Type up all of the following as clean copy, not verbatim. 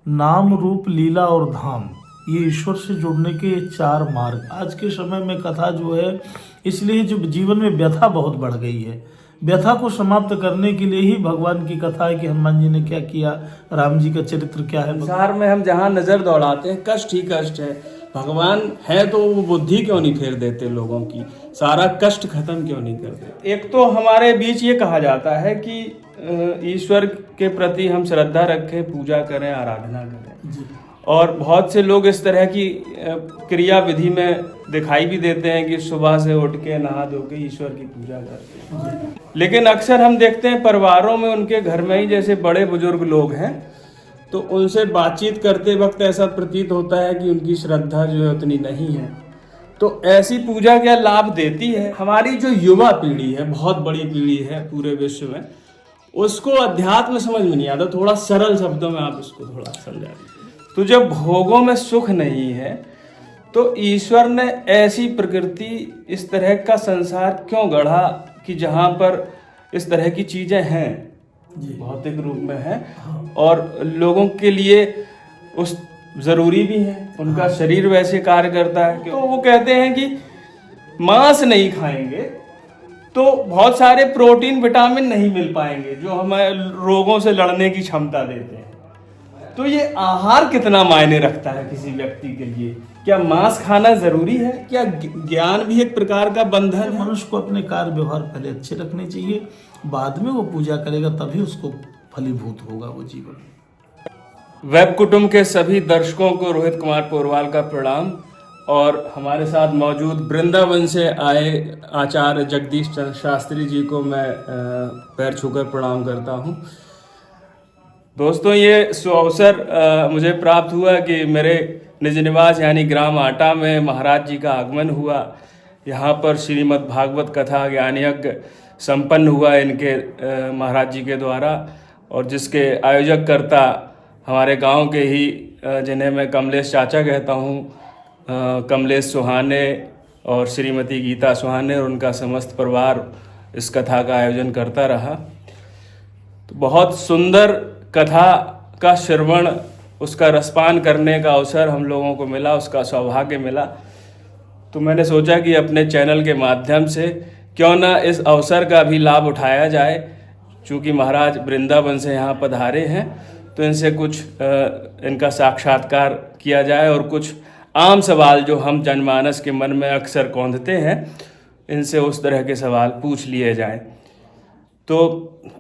नाम, रूप, लीला और धाम, ये ईश्वर से जुड़ने के 4 मार्ग। आज के समय में कथा जो है, इसलिए जो जीवन में व्यथा बहुत बढ़ गई है, व्यथा को समाप्त करने के लिए ही भगवान की कथा है कि हनुमान जी ने क्या किया, राम जी का चरित्र क्या है। संसार में हम जहाँ नजर दौड़ाते हैं कष्ट ही कष्ट है। भगवान है तो वो बुद्धि क्यों नहीं फेर देते लोगों की, सारा कष्ट खत्म क्यों नहीं कर देते। एक तो हमारे बीच ये कहा जाता है कि ईश्वर के प्रति हम श्रद्धा रखें, पूजा करें, आराधना करें, और बहुत से लोग इस तरह की क्रिया विधि में दिखाई भी देते हैं कि सुबह से उठ के नहा धो के ईश्वर की पूजा करते हैं। लेकिन अक्सर हम देखते हैं परिवारों में, उनके घर में ही जैसे बड़े बुजुर्ग लोग हैं, तो उनसे बातचीत करते वक्त ऐसा प्रतीत होता है कि उनकी श्रद्धा जो है उतनी नहीं है। तो ऐसी पूजा क्या लाभ देती है? हमारी जो युवा पीढ़ी है, बहुत बड़ी पीढ़ी है पूरे विश्व में, उसको अध्यात्म समझ में नहीं आता। थोड़ा सरल शब्दों में आप इसको थोड़ा समझा दीजिए। तो जब भोगों में सुख नहीं है तो ईश्वर ने ऐसी प्रकृति, इस तरह का संसार क्यों गढ़ा कि जहाँ पर इस तरह की चीजें हैं, भौतिक रूप में हैं, और लोगों के लिए उस जरूरी भी है, उनका शरीर वैसे कार्य करता है। तो वो कहते हैं कि मांस नहीं खाएंगे तो बहुत सारे प्रोटीन विटामिन नहीं मिल पाएंगे जो हमें रोगों से लड़ने की क्षमता देते हैं। तो ये आहार कितना मायने रखता है किसी व्यक्ति के लिए? क्या मांस खाना जरूरी है? क्या ज्ञान भी एक प्रकार का बंधन है? मनुष्य को अपने कार्य व्यवहार पहले अच्छे रखने चाहिए, बाद में वो पूजा करेगा, तभी उसको फलीभूत होगा वो जीवन। वेब कुटुंब के सभी दर्शकों को रोहित कुमार पोरवाल का प्रणाम, और हमारे साथ मौजूद वृंदावन से आए आचार्य जगदीश शास्त्री जी को मैं पैर छूकर प्रणाम करता हूँ। दोस्तों, ये सुअवसर मुझे प्राप्त हुआ कि मेरे निज निवास यानी ग्राम आटा में महाराज जी का आगमन हुआ। यहाँ पर श्रीमद् भागवत कथा ज्ञान यज्ञ संपन्न हुआ इनके महाराज जी के द्वारा, और जिसके आयोजक कर्ता हमारे गांव के ही जिन्हें मैं कमलेश चाचा कहता हूँ, कमलेश सुहाने और श्रीमती गीता सुहाने और उनका समस्त परिवार इस कथा का आयोजन करता रहा। तो बहुत सुंदर कथा का श्रवण, उसका रसपान करने का अवसर हम लोगों को मिला, उसका सौभाग्य मिला। तो मैंने सोचा कि अपने चैनल के माध्यम से क्यों ना इस अवसर का भी लाभ उठाया जाए। चूँकि महाराज वृंदावन से यहाँ पधारे हैं तो इनसे कुछ इनका साक्षात्कार किया जाए, और कुछ आम सवाल जो हम जनमानस के मन में अक्सर कौंधते हैं, इनसे उस तरह के सवाल पूछ लिए जाएं। तो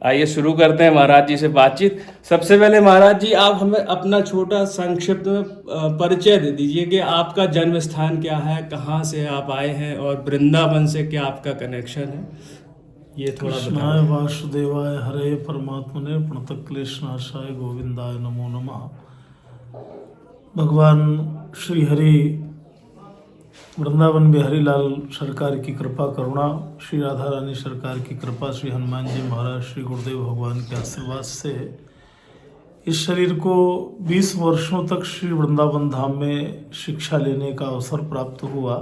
आइए शुरू करते हैं महाराज जी से बातचीत। सबसे पहले महाराज जी, आप हमें अपना छोटा संक्षिप्त में परिचय दे दीजिए कि आपका जन्म स्थान क्या है, कहाँ से आप आए हैं, और वृंदावन से क्या आपका कनेक्शन है, ये थोड़ा कृष्णाय वासुदेवाय हरे परमात्मने प्रणतक्लेशनाशाय गोविंदाय नमो नमः। भगवान श्री हरि वृंदावन बिहारी लाल सरकार की कृपा करुणा, श्री राधा रानी सरकार की कृपा, श्री हनुमान जी महाराज, श्री गुरुदेव भगवान के आशीर्वाद से इस शरीर को 20 वर्षों तक श्री वृंदावन धाम में शिक्षा लेने का अवसर प्राप्त हुआ।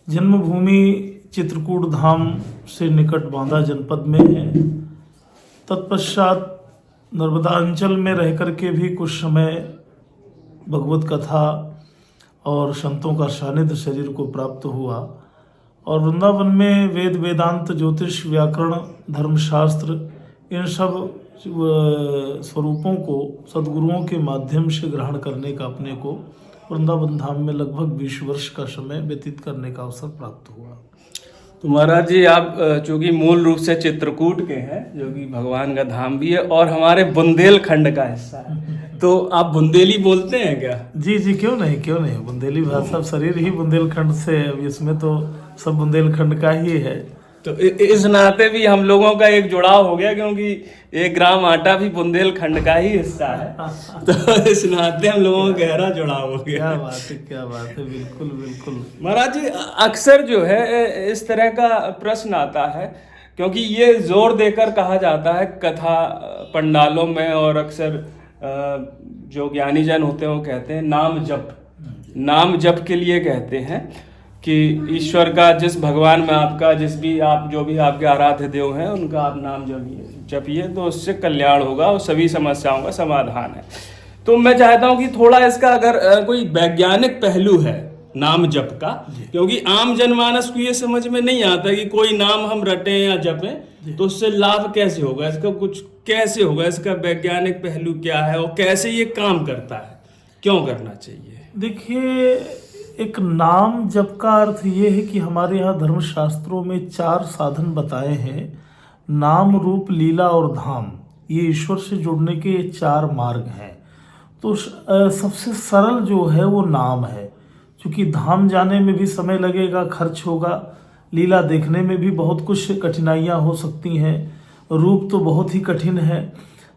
जन्मभूमि चित्रकूट धाम से निकट बांदा जनपद में है। तत्पश्चात नर्मदा अंचल में रह कर के भी कुछ समय भगवत कथा और संतों का सानिध्य शरीर को प्राप्त हुआ, और वृंदावन में वेद, वेदांत, ज्योतिष, व्याकरण, धर्मशास्त्र, इन सब स्वरूपों को सद्गुरुओं के माध्यम से ग्रहण करने का अपने को वृंदावन धाम में लगभग 20 वर्ष का समय व्यतीत करने का अवसर प्राप्त हुआ। तो महाराज जी, आप चूँकि मूल रूप से चित्रकूट के हैं, जो कि भगवान का धाम भी है और हमारे बुंदेलखंड का हिस्सा है, तो आप बुंदेली बोलते हैं क्या? जी जी, क्यों नहीं, क्यों नहीं। बुंदेली भाषा शरीर ही बुंदेलखंड से, इसमें तो सब बुंदेलखंड का ही है। तो इस नाते भी हम लोगों का एक जुड़ाव हो गया, क्योंकि एक ग्राम आटा भी बुंदेलखंड का ही हिस्सा है। तो इस नाते हम लोगों का गहरा जुड़ाव हो गया। क्या बात है, क्या बात है, बिल्कुल बिल्कुल। महाराज जी, अक्सर जो है इस तरह का प्रश्न आता है, क्योंकि ये जोर देकर कहा जाता है कथा पंडालों में, और अक्सर जो ज्ञानी जन होते हैं वो कहते हैं नाम जप के लिए कहते हैं कि ईश्वर का, जिस भगवान में आपका, जो भी आपके आराध्य देव हैं, उनका आप नाम जपिए तो उससे कल्याण होगा और सभी समस्याओं का समाधान है। तो मैं चाहता हूं कि थोड़ा इसका अगर कोई वैज्ञानिक पहलू है नाम जप का, क्योंकि आम जनमानस को ये समझ में नहीं आता कि कोई नाम हम रटें या जपें तो उससे लाभ कैसे होगा, इसका कुछ कैसे होगा, इसका वैज्ञानिक पहलू क्या है और कैसे ये काम करता है, क्यों करना चाहिए। देखिए, एक नाम जप का अर्थ ये है कि हमारे यहाँ धर्मशास्त्रों में 4 साधन बताए हैं। नाम, रूप, लीला और धाम, ये ईश्वर से जुड़ने के 4 मार्ग हैं। तो सबसे सरल जो है वो नाम है, क्योंकि धाम जाने में भी समय लगेगा, खर्च होगा, लीला देखने में भी बहुत कुछ कठिनाइयाँ हो सकती हैं, रूप तो बहुत ही कठिन है,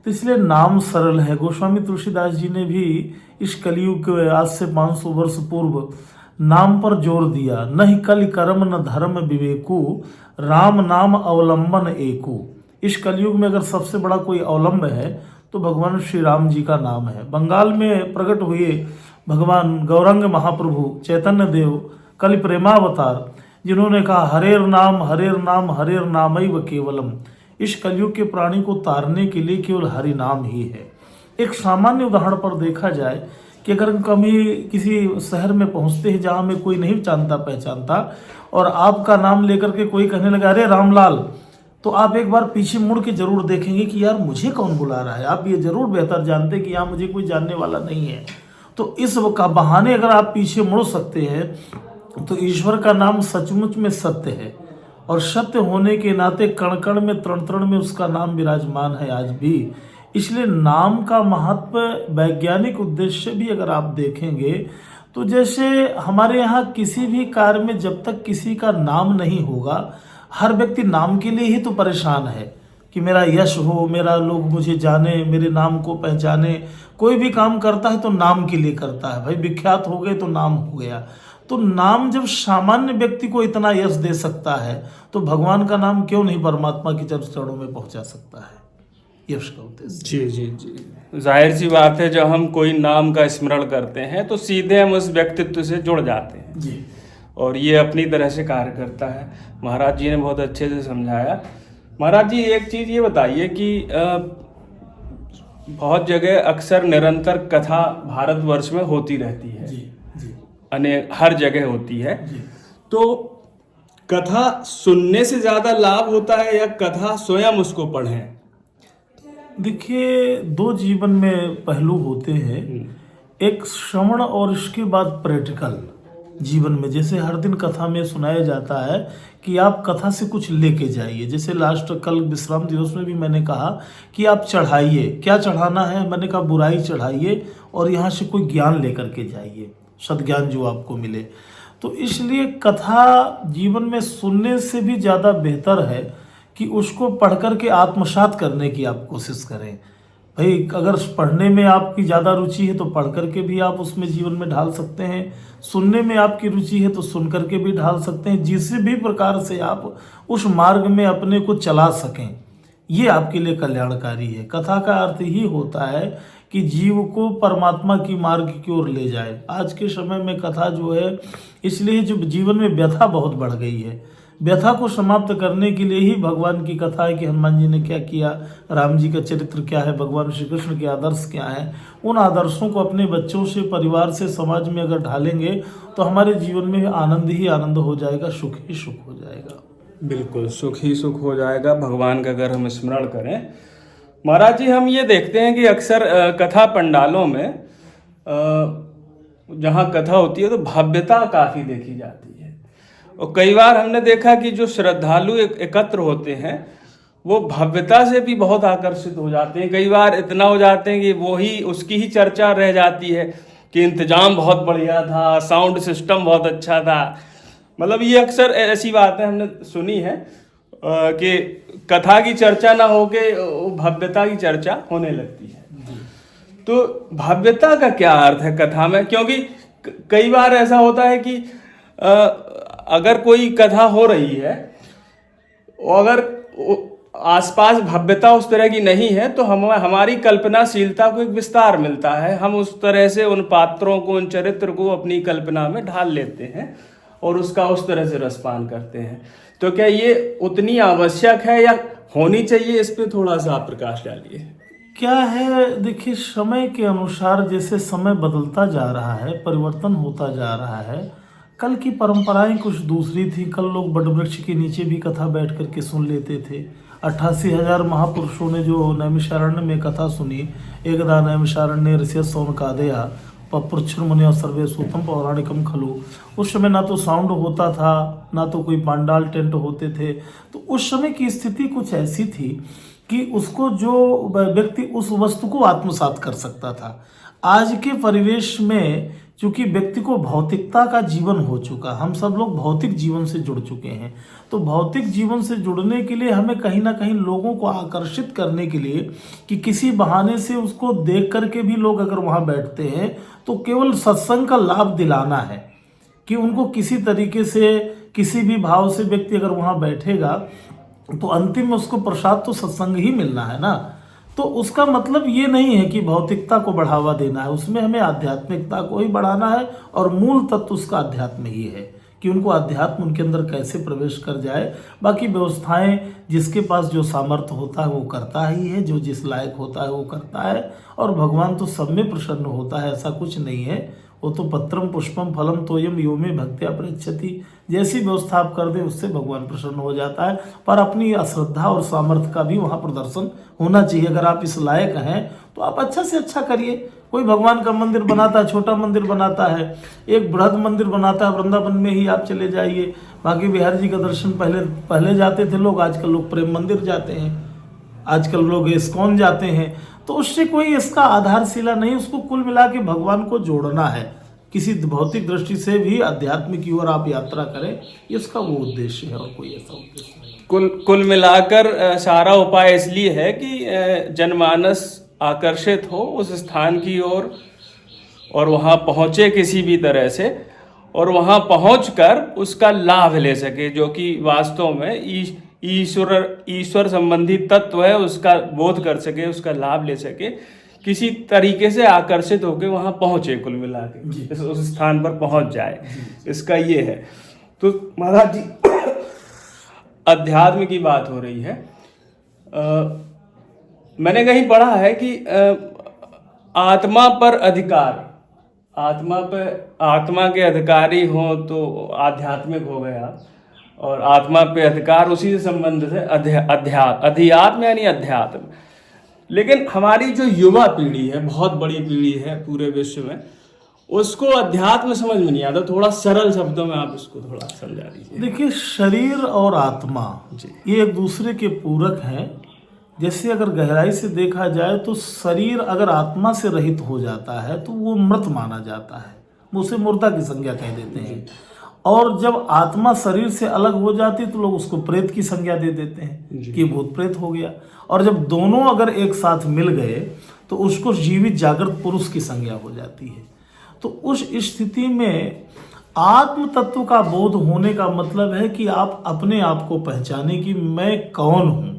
तो इसलिए नाम सरल है। गोस्वामी तुलसीदास जी ने भी इस कलयुग के आज से 500 वर्ष पूर्व नाम पर जोर दिया। नहीं कलि कर्म न धर्म विवेकु, राम नाम अवलंबन एकु। इस कलयुग में अगर सबसे बड़ा कोई अवलंब है तो भगवान श्री राम जी का नाम है। बंगाल में प्रकट हुए भगवान गौरंग महाप्रभु चैतन्य देव कलि प्रेमावतार, जिन्होंने कहा हरेर नाम हरेर नाम हरेर नामैव केवलम। इस कलयुग के प्राणी को तारने के लिए केवल हरि नाम ही है। एक सामान्य उदाहरण पर देखा जाए कि अगर हम कभी किसी शहर में पहुंचते हैं जहां हमें कोई नहीं जानता पहचानता और आपका नाम लेकर के कोई कहने लगा अरे रामलाल, तो आप एक बार पीछे मुड़ के जरूर देखेंगे कि यार मुझे कौन बुला रहा है। आप ये जरूर बेहतर जानते हैं कि यहाँ मुझे कोई जानने वाला नहीं है। तो इस का बहाने अगर आप पीछे मुड़ सकते हैं तो ईश्वर का नाम सचमुच में सत्य है, और सत्य होने के नाते कण कण में तृण तृण में उसका नाम विराजमान है आज भी। इसलिए नाम का महत्व वैज्ञानिक उद्देश्य से भी अगर आप देखेंगे तो जैसे हमारे यहाँ किसी भी कार्य में जब तक किसी का नाम नहीं होगा, हर व्यक्ति नाम के लिए ही तो परेशान है कि मेरा यश हो, मेरा लोग मुझे जाने, मेरे नाम को पहचाने। कोई भी काम करता है तो नाम के लिए करता है, भाई विख्यात हो गए तो नाम हो गया। तो नाम जब सामान्य व्यक्ति को इतना यश दे सकता है तो भगवान का नाम क्यों नहीं परमात्मा की चरणों में पहुंचा सकता है, यश का उद्देश्य। जी जी जी, जाहिर सी बात है, जब हम कोई नाम का स्मरण करते हैं तो सीधे हम उस व्यक्तित्व से जुड़ जाते हैं जी, और ये अपनी तरह से कार्य करता है। महाराज जी ने बहुत अच्छे से समझाया। महाराज जी एक चीज़ ये बताइए कि बहुत जगह अक्सर निरंतर कथा भारतवर्ष में होती रहती है, जी, जी, हर जगह होती है, जी। तो कथा सुनने से ज़्यादा लाभ होता है या कथा स्वयं उसको पढ़ें? देखिए, 2 जीवन में पहलू होते हैं, एक श्रवण और इसके बाद प्रैक्टिकल जीवन में। जैसे हर दिन कथा में सुनाया जाता है कि आप कथा से कुछ लेके जाइए। जैसे लास्ट कल विश्राम दिवस में भी मैंने कहा कि आप चढ़ाइए, क्या चढ़ाना है, मैंने कहा बुराई चढ़ाइए और यहाँ से कोई ज्ञान लेकर के जाइए, सद्ज्ञान जो आपको मिले। तो इसलिए कथा जीवन में सुनने से भी ज़्यादा बेहतर है कि उसको पढ़ कर के आत्मसात करने की आप कोशिश करें। भाई अगर पढ़ने में आपकी ज़्यादा रुचि है तो पढ़ करके भी आप उसमें जीवन में ढाल सकते हैं, सुनने में आपकी रुचि है तो सुन करके भी ढाल सकते हैं। जिस भी प्रकार से आप उस मार्ग में अपने को चला सकें, ये आपके लिए कल्याणकारी है। कथा का अर्थ ही होता है कि जीव को परमात्मा की मार्ग की ओर ले जाए। आज के समय में कथा जो है, इसलिए जो जीवन में व्यथा बहुत बढ़ गई है, व्यथा को समाप्त करने के लिए ही भगवान की कथा है कि हनुमान जी ने क्या किया, राम जी का चरित्र क्या है, भगवान श्री कृष्ण के आदर्श क्या है। उन आदर्शों को अपने बच्चों से, परिवार से, समाज में अगर ढालेंगे तो हमारे जीवन में आनंद ही आनंद हो जाएगा, सुख ही सुख हो जाएगा। बिल्कुल, सुख ही सुख हो जाएगा भगवान का अगर हम स्मरण करें। महाराज जी, हम ये देखते हैं कि अक्सर कथा पंडालों में जहाँ कथा होती है तो भव्यता काफ़ी देखी जाती है, और कई बार हमने देखा कि जो श्रद्धालु एकत्र होते हैं वो भव्यता से भी बहुत आकर्षित हो जाते हैं। कई बार इतना हो जाते हैं कि वो ही उसकी ही चर्चा रह जाती है कि इंतजाम बहुत बढ़िया था, साउंड सिस्टम बहुत अच्छा था। मतलब ये अक्सर ऐसी बातें हमने सुनी है कि कथा की चर्चा ना होके भव्यता की चर्चा होने लगती है। तो भव्यता का क्या अर्थ है कथा में? क्योंकि कई बार ऐसा होता है कि अगर कोई कथा हो रही है और अगर आसपास भव्यता उस तरह की नहीं है तो हमारी कल्पनाशीलता को एक विस्तार मिलता है। हम उस तरह से उन पात्रों को, उन चरित्र को अपनी कल्पना में ढाल लेते हैं और उसका उस तरह से रसपान करते हैं। तो क्या ये उतनी आवश्यक है या होनी चाहिए? इस पे थोड़ा सा आप प्रकाश डालिए। क्या है, देखिए समय के अनुसार जैसे समय बदलता जा रहा है, परिवर्तन होता जा रहा है। कल की परंपराएं कुछ दूसरी थी। कल लोग वटवृक्ष के नीचे भी कथा बैठ करके सुन लेते थे। 88,000 महापुरुषों ने जो नैमिषारण्य में कथा सुनी, एकदा नैमिषारण्य ऋषि सौनकादया पपुच्छुर्मुनि सर्वे सूतम पौराणिकम खलु। उस समय ना तो साउंड होता था, ना तो कोई पांडाल टेंट होते थे। तो उस समय की स्थिति कुछ ऐसी थी कि उसको जो व्यक्ति उस वस्तु को आत्मसात कर सकता था। आज के परिवेश में चूंकि व्यक्ति को भौतिकता का जीवन हो चुका, हम सब लोग भौतिक जीवन से जुड़ चुके हैं। तो भौतिक जीवन से जुड़ने के लिए हमें कहीं ना कहीं लोगों को आकर्षित करने के लिए कि किसी बहाने से उसको देख करके भी लोग अगर वहाँ बैठते हैं तो केवल सत्संग का लाभ दिलाना है कि उनको किसी तरीके से किसी भी भाव से व्यक्ति अगर वहाँ बैठेगा तो अंतिम में उसको प्रसाद तो सत्संग ही मिलना है ना। तो उसका मतलब ये नहीं है कि भौतिकता को बढ़ावा देना है, उसमें हमें आध्यात्मिकता को ही बढ़ाना है। और मूल तत्व उसका अध्यात्म ही है कि उनको अध्यात्म उनके अंदर कैसे प्रवेश कर जाए। बाकी व्यवस्थाएं जिसके पास जो सामर्थ्य होता है वो करता ही है, जो जिस लायक होता है वो करता है। और भगवान तो सब में प्रसन्न होता है, ऐसा कुछ नहीं है। वो तो पत्रम पुष्पम फलम तोयम यो में भक्त्या पृच्छति, जैसी व्यवस्था आप कर दे उससे भगवान प्रसन्न हो जाता है। पर अपनी अश्रद्धा और सामर्थ्य का भी वहाँ प्रदर्शन होना चाहिए। अगर आप इस लायक हैं तो आप अच्छा से अच्छा करिए। कोई भगवान का मंदिर बनाता है, छोटा मंदिर बनाता है, एक बृहद मंदिर बनाता है, वृंदावन में ही आप चले जाइए। बाकी बिहार जी का दर्शन पहले जाते थे लोग, आजकल लोग प्रेम मंदिर जाते हैं, आजकल लोग इस्कॉन जाते हैं। तो उससे कोई इसका आधारशिला नहीं, उसको कुल मिला के भगवान को जोड़ना है। किसी भौतिक दृष्टि से भी अध्यात्म की ओर आप यात्रा करें, ये उसका वो उद्देश्य है और कोई ऐसा उद्देश्य नहीं। कुल मिलाकर सारा उपाय इसलिए है कि जनमानस आकर्षित हो उस स्थान की ओर और वहाँ पहुँचे किसी भी तरह से, और वहाँ पहुँचकर उसका लाभ ले सके, जो कि वास्तव में ईश्वर संबंधी तत्व है, उसका बोध कर सके, उसका लाभ ले सके, किसी तरीके से आकर्षित होकर वहाँ पहुँचे, कुल मिला के उस स्थान पर पहुँच जाए। इसका ये है। तो महाराज जी, अध्यात्म की बात हो रही है। मैंने कहीं पढ़ा है कि आत्मा पर अधिकार, आत्मा के अधिकारी हो तो आध्यात्मिक हो गया, और आत्मा पे अधिकार उसी से संबंधित है अध्यात्म यानी अध्यात्म। लेकिन हमारी जो युवा पीढ़ी है, बहुत बड़ी पीढ़ी है पूरे विश्व में, उसको अध्यात्म समझ में नहीं आता। थोड़ा सरल शब्दों में आप इसको थोड़ा समझा दीजिए। देखिए, शरीर और आत्मा ये एक दूसरे के पूरक हैं। जैसे अगर गहराई से देखा जाए तो शरीर अगर आत्मा से रहित हो जाता है तो वो मृत माना जाता है, उसे मुर्दा की संज्ञा कह देते हैं। और जब आत्मा शरीर से अलग हो जाती है तो लोग उसको प्रेत की संज्ञा दे देते हैं कि भूत प्रेत हो गया। और जब दोनों अगर एक साथ मिल गए तो उसको जीवित जागृत पुरुष की संज्ञा हो जाती है। तो उस स्थिति में आत्म तत्व का बोध होने का मतलब है कि आप अपने आप को पहचाने कि मैं कौन हूँ।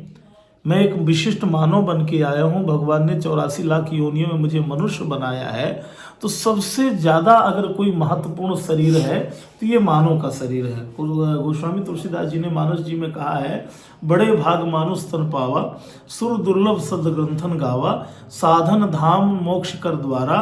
मैं एक विशिष्ट मानव बन के आया हूँ, भगवान ने 84 लाख योनियों में मुझे मनुष्य बनाया है। तो सबसे ज़्यादा अगर कोई महत्वपूर्ण शरीर है तो ये मानव का शरीर है। गोस्वामी तुलसीदास जी ने मानस जी में कहा है, बड़े भाग मानुष तन पावा, सुर दुर्लभ सद ग्रंथन गावा, साधन धाम मोक्ष कर द्वारा,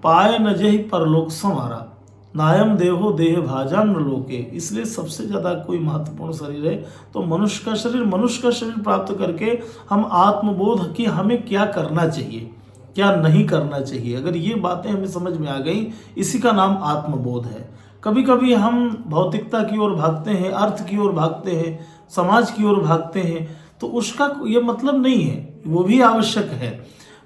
पाए न जहि परलोक संवारा, नायम देहो देह भाजाम न लोके। इसलिए सबसे ज़्यादा कोई महत्वपूर्ण शरीर है तो मनुष्य का शरीर। मनुष्य का शरीर प्राप्त करके हम आत्मबोध कि हमें क्या करना चाहिए, क्या नहीं करना चाहिए, अगर ये बातें हमें समझ में आ गई, इसी का नाम आत्मबोध है। कभी कभी हम भौतिकता की ओर भागते हैं, अर्थ की ओर भागते हैं, समाज की ओर भागते हैं, तो उसका ये मतलब नहीं है, वो भी आवश्यक है,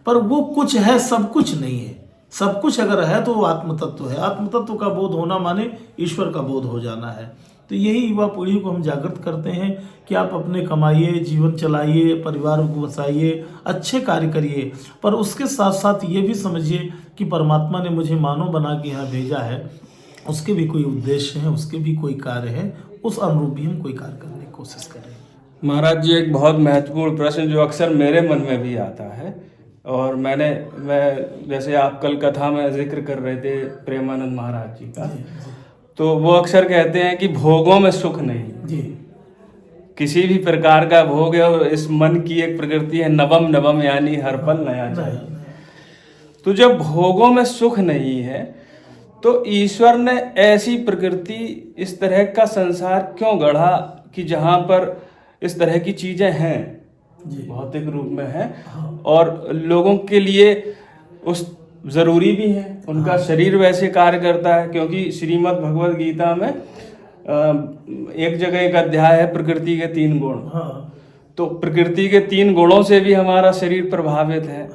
पर वो कुछ है, सब कुछ नहीं है। सब कुछ अगर है तो वो आत्म तत्व है। आत्म तत्व का बोध होना माने ईश्वर का बोध हो जाना है। तो यही युवा पीढ़ी को हम जागृत करते हैं कि आप अपने कमाइए, जीवन चलाइए, परिवार को बसाइए, अच्छे कार्य करिए, पर उसके साथ साथ ये भी समझिए कि परमात्मा ने मुझे मानव बना के यहाँ भेजा है, उसके भी कोई उद्देश्य है, उसके भी कोई कार्य है, उस अनुरूप भी हम कोई कार्य करने की कोशिश करें। महाराज जी, एक बहुत महत्वपूर्ण प्रश्न जो अक्सर मेरे मन में भी आता है, और मैं जैसे आप कल कथा में जिक्र कर रहे थे प्रेमानंद महाराज जी का, तो वो अक्सर कहते हैं कि भोगों में सुख नहीं। जी। किसी भी प्रकार का भोग है, और इस मन की एक प्रकृति है नवम नवम, यानी हर पल नया चाहिए। तो जब भोगों में सुख नहीं है तो ईश्वर ने ऐसी प्रकृति, इस तरह का संसार क्यों गढ़ा कि जहाँ पर इस तरह की चीजें हैं, भौतिक रूप में हैं, और लोगों के लिए उस जरूरी भी है, उनका शरीर वैसे कार्य करता है। क्योंकि श्रीमद् भगवद गीता में एक जगह एक अध्याय है प्रकृति के 3 गुण। तो प्रकृति के 3 गुणों से भी हमारा शरीर प्रभावित है।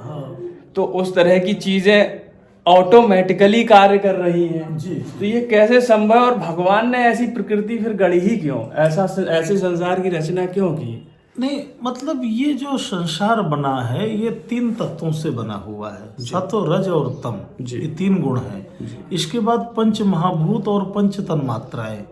तो उस तरह की चीजें ऑटोमेटिकली कार्य कर रही हैं। तो ये कैसे संभव है, और भगवान ने ऐसी प्रकृति फिर गढ़ी ही क्यों, ऐसे संसार की रचना क्यों की? नहीं, मतलब ये जो संसार बना है ये 3 तत्वों से बना हुआ है, सत्व, रज और तम, ये 3 गुण हैं। इसके बाद 5 महाभूत और 5 तन्मात्राएं,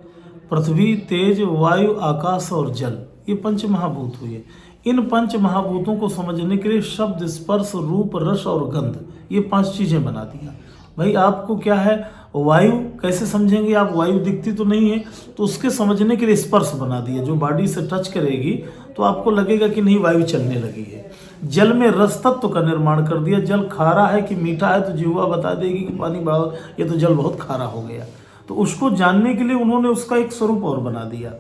पृथ्वी, तेज, वायु, आकाश और जल, ये 5 महाभूत हुए। इन 5 महाभूतों को समझने के लिए शब्द, स्पर्श, रूप, रस और गंध, ये 5 चीजें बना दिया। भाई आपको क्या है, वायु कैसे समझेंगे आप, वायु दिखती तो नहीं है, तो उसके समझने के लिए स्पर्श बना दिया, जो बॉडी से टच करेगी तो आपको लगेगा कि नहीं वायु चलने लगी है। जल में रस तत्व का निर्माण कर दिया, जल खारा है कि मीठा है, तो जिह्वा बता देगी कि पानी बड़ा, ये तो जल बहुत खारा हो गया। तो उसको जानने के लिए उन्होंने उसका एक स्वरूप और बना दिया,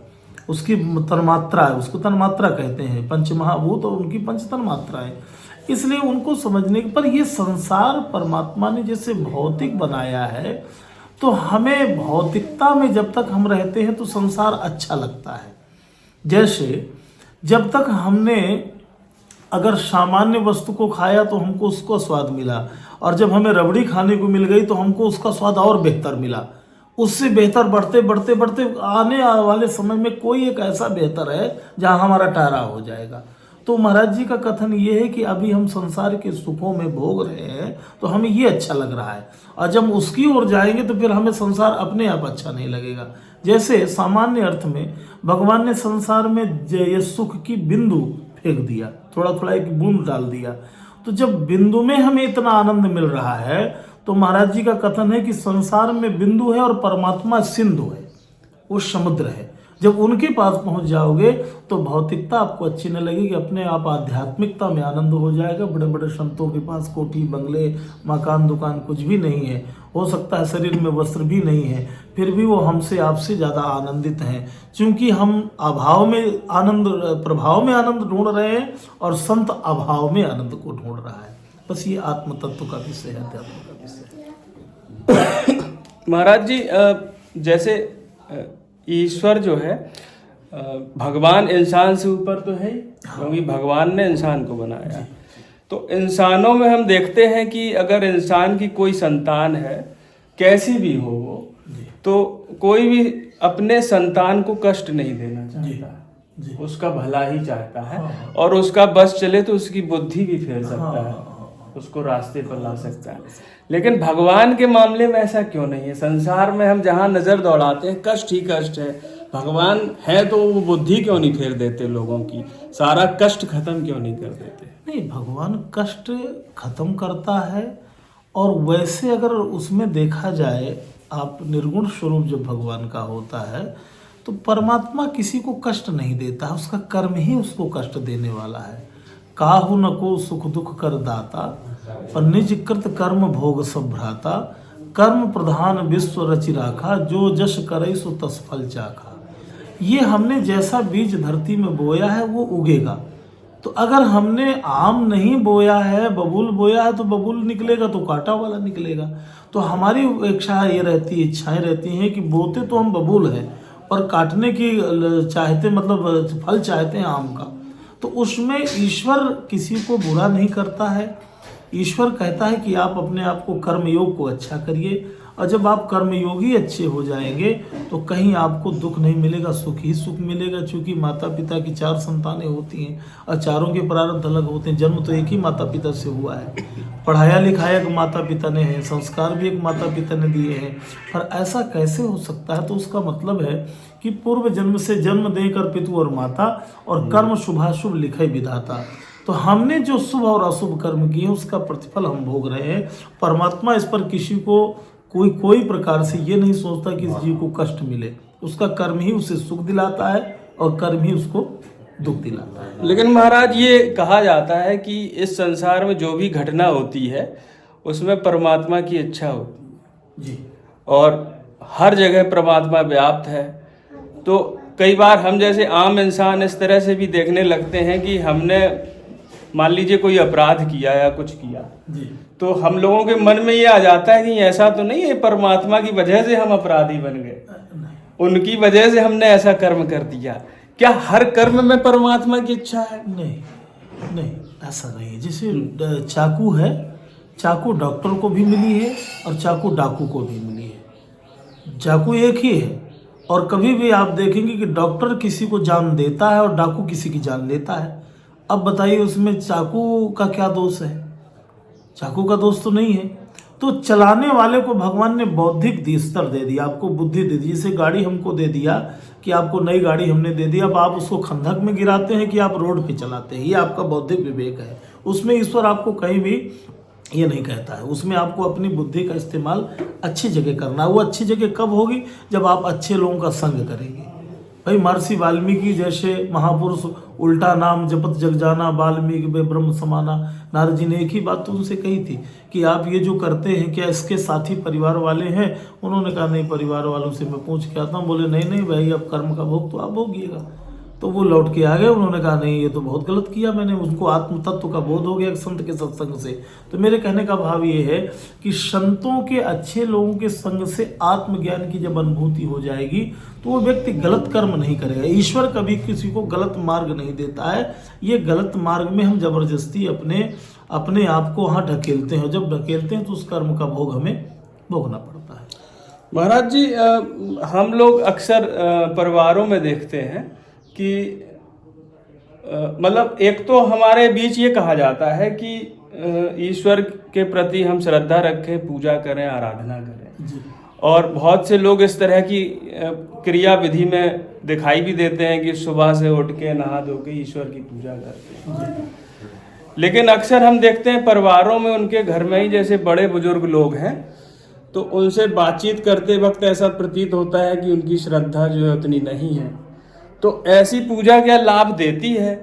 उसकी तन्मात्रा है, उसको तन्मात्रा कहते हैं। 5 महाभूत और उनकी 5 तन्मात्राएं, इसलिए उनको समझने पर ये संसार परमात्मा ने जैसे भौतिक बनाया है, तो हमें भौतिकता में जब तक हम रहते हैं तो संसार अच्छा लगता है। जैसे जब तक हमने अगर सामान्य वस्तु को खाया तो हमको उसको स्वाद मिला, और जब हमें रबड़ी खाने को मिल गई तो हमको उसका स्वाद और बेहतर मिला। उससे बेहतर बढ़ते बढ़ते बढ़ते आने वाले समय में कोई एक ऐसा बेहतर है जहां हमारा ठहराव हो जाएगा। तो महाराज जी का कथन ये है कि अभी हम संसार के सुखों में भोग रहे हैं तो हमें ये अच्छा लग रहा है, और जब उसकी ओर जाएंगे तो फिर हमें संसार अपने आप अच्छा नहीं लगेगा। जैसे सामान्य अर्थ में भगवान ने संसार में ये सुख की बिंदु फेंक दिया, थोड़ा थोड़ा एक बूंद डाल दिया। तो जब बिंदु में हमें इतना आनंद मिल रहा है, तो महाराज जी का कथन है कि संसार में बिंदु है और परमात्मा सिंधु है, वो समुद्र है। जब उनके पास पहुंच जाओगे तो भौतिकता आपको अच्छी न लगेगी, अपने आप आध्यात्मिकता में आनंद हो जाएगा। बड़े बड़े संतों के पास कोठी, बंगले, मकान, दुकान कुछ भी नहीं है, हो सकता है शरीर में वस्त्र भी नहीं है, फिर भी वो हमसे आपसे ज़्यादा आनंदित हैं, क्योंकि हम अभाव में आनंद, प्रभाव में आनंद ढूंढ रहे हैं और संत अभाव में आनंद को ढूंढ रहा है। बस ये आत्म तत्व का विषय है, अध्यात्म का विषय है। महाराज जी, जैसे ईश्वर जो है, भगवान इंसान से ऊपर तो है ही, क्योंकि भगवान ने इंसान को बनाया। तो इंसानों में हम देखते हैं कि अगर इंसान की कोई संतान है, कैसी भी हो वो, तो कोई भी अपने संतान को कष्ट नहीं देना चाहता, उसका भला ही चाहता है, और उसका बस चले तो उसकी बुद्धि भी फेर सकता है, उसको रास्ते पर ला सकता है। लेकिन भगवान के मामले में ऐसा क्यों नहीं है? संसार में हम जहाँ नजर दौड़ाते हैं कष्ट ही कष्ट है, भगवान है तो वो बुद्धि क्यों नहीं फेर देते लोगों की, सारा कष्ट खत्म क्यों नहीं कर देते? नहीं, भगवान कष्ट खत्म करता है, और वैसे अगर उसमें देखा जाए, आप निर्गुण स्वरूप जब भगवान का होता है तो परमात्मा किसी को कष्ट नहीं देता, उसका कर्म ही उसको कष्ट देने वाला है। काहु न को सुख दुख कर दाता, पर निज कृत कर्म भोग सब भ्राता, कर्म प्रधान विश्व रचि राखा, जो जश करे सो तस फल चाखा। ये हमने जैसा बीज धरती में बोया है वो उगेगा। तो अगर हमने आम नहीं बोया है, बबूल बोया है, तो बबूल निकलेगा तो कांटा वाला निकलेगा। तो हमारी इच्छाएं रहती हैं कि बोते तो हम बबूल हैं और काटने की चाहते, मतलब फल चाहते हैं आम का। तो उसमें ईश्वर किसी को बुरा नहीं करता है। ईश्वर कहता है कि आप अपने आप को कर्मयोग को अच्छा करिए, और जब आप कर्मयोगी अच्छे हो जाएंगे तो कहीं आपको दुख नहीं मिलेगा, सुख ही सुख मिलेगा। क्योंकि माता पिता की 4 संतानें होती हैं और चारों के प्रारब्ध अलग होते हैं। जन्म तो एक ही माता पिता से हुआ है, पढ़ाया लिखाया एक माता पिता ने है, संस्कार भी एक माता पिता ने दिए हैं। पर ऐसा कैसे हो सकता है? तो उसका मतलब है कि पूर्व जन्म से जन्म देकर पितु और माता, और कर्म शुभाशुभ लिखे विधाता। तो हमने जो शुभ और अशुभ कर्म किए उसका प्रतिफल हम भोग रहे हैं। परमात्मा इस पर किसी को कोई प्रकार से ये नहीं सोचता कि इस जीव को कष्ट मिले, उसका कर्म ही उसे सुख दिलाता है और कर्म ही उसको दुख दिलाता है। लेकिन महाराज ये कहा जाता है कि इस संसार में जो भी घटना होती है उसमें परमात्मा की इच्छा होती है जी। और हर जगह परमात्मा व्याप्त है। तो कई बार हम जैसे आम इंसान इस तरह से भी देखने लगते हैं कि हमने मान लीजिए कोई अपराध किया या कुछ किया जी। तो हम लोगों के मन में ये आ जाता है कि ऐसा तो नहीं है परमात्मा की वजह से हम अपराधी बन गए, उनकी वजह से हमने ऐसा कर्म कर दिया। क्या हर कर्म में परमात्मा की इच्छा है? नहीं नहीं, ऐसा नहीं है। जैसे चाकू है, चाकू डॉक्टर को भी मिली है और चाकू डाकू को भी मिली है। चाकू एक ही है और कभी भी आप देखेंगे कि डॉक्टर किसी को जान देता है और डाकू किसी की जान लेता है। अब बताइए उसमें चाकू का क्या दोष है? चाकू का दोष तो नहीं है। तो चलाने वाले को भगवान ने बौद्धिक स्तर दे दिया, आपको बुद्धि दे दी। जैसे गाड़ी हमको दे दिया कि आपको नई गाड़ी हमने दे दी, अब आप उसको खंडक में गिराते हैं कि आप रोड पे चलाते हैं, ये आपका बौद्धिक विवेक है। उसमें ईश्वर आपको कहीं भी ये नहीं कहता है। उसमें आपको अपनी बुद्धि का इस्तेमाल अच्छी जगह करना है। वो अच्छी जगह कब होगी? जब आप अच्छे लोगों का संग करेंगे। भाई महर्षि वाल्मीकि जैसे महापुरुष उल्टा नाम जपत जग जाना, वाल्मीकि बे ब्रह्म समाना। नारद जी ने एक ही बात तो उनसे कही थी कि आप ये जो करते हैं क्या इसके साथी परिवार वाले हैं? उन्होंने कहा नहीं, परिवार वालों से मैं पूछ के आता हूँ। बोले नहीं नहीं भाई, अब कर्म का भोग तो आप भोगिएगा। तो वो लौट के आ गए। उन्होंने कहा नहीं, ये तो बहुत गलत किया मैंने। उनको आत्म तत्व का बोध हो गया संत के सत्संग से। तो मेरे कहने का भाव ये है कि संतों के, अच्छे लोगों के संग से आत्मज्ञान की जब अनुभूति हो जाएगी तो वो व्यक्ति गलत कर्म नहीं करेगा। ईश्वर कभी किसी को गलत मार्ग नहीं देता है। ये गलत मार्ग में हम जबरदस्ती अपने आप को वहाँ ढकेलते हैं। जब ढकेलते हैं तो उस कर्म का भोग हमें भोगना पड़ता है। महाराज जी, हम लोग अक्सर परिवारों में देखते हैं कि मतलब एक तो हमारे बीच ये कहा जाता है कि ईश्वर के प्रति हम श्रद्धा रखें, पूजा करें, आराधना करें जी। और बहुत से लोग इस तरह की क्रिया विधि में दिखाई भी देते हैं कि सुबह से उठ के नहा धो के ईश्वर की पूजा करते हैं। लेकिन अक्सर हम देखते हैं परिवारों में, उनके घर में ही जैसे बड़े बुजुर्ग लोग हैं तो उनसे बातचीत करते वक्त ऐसा प्रतीत होता है कि उनकी श्रद्धा जो है उतनी नहीं है। तो ऐसी पूजा क्या लाभ देती है?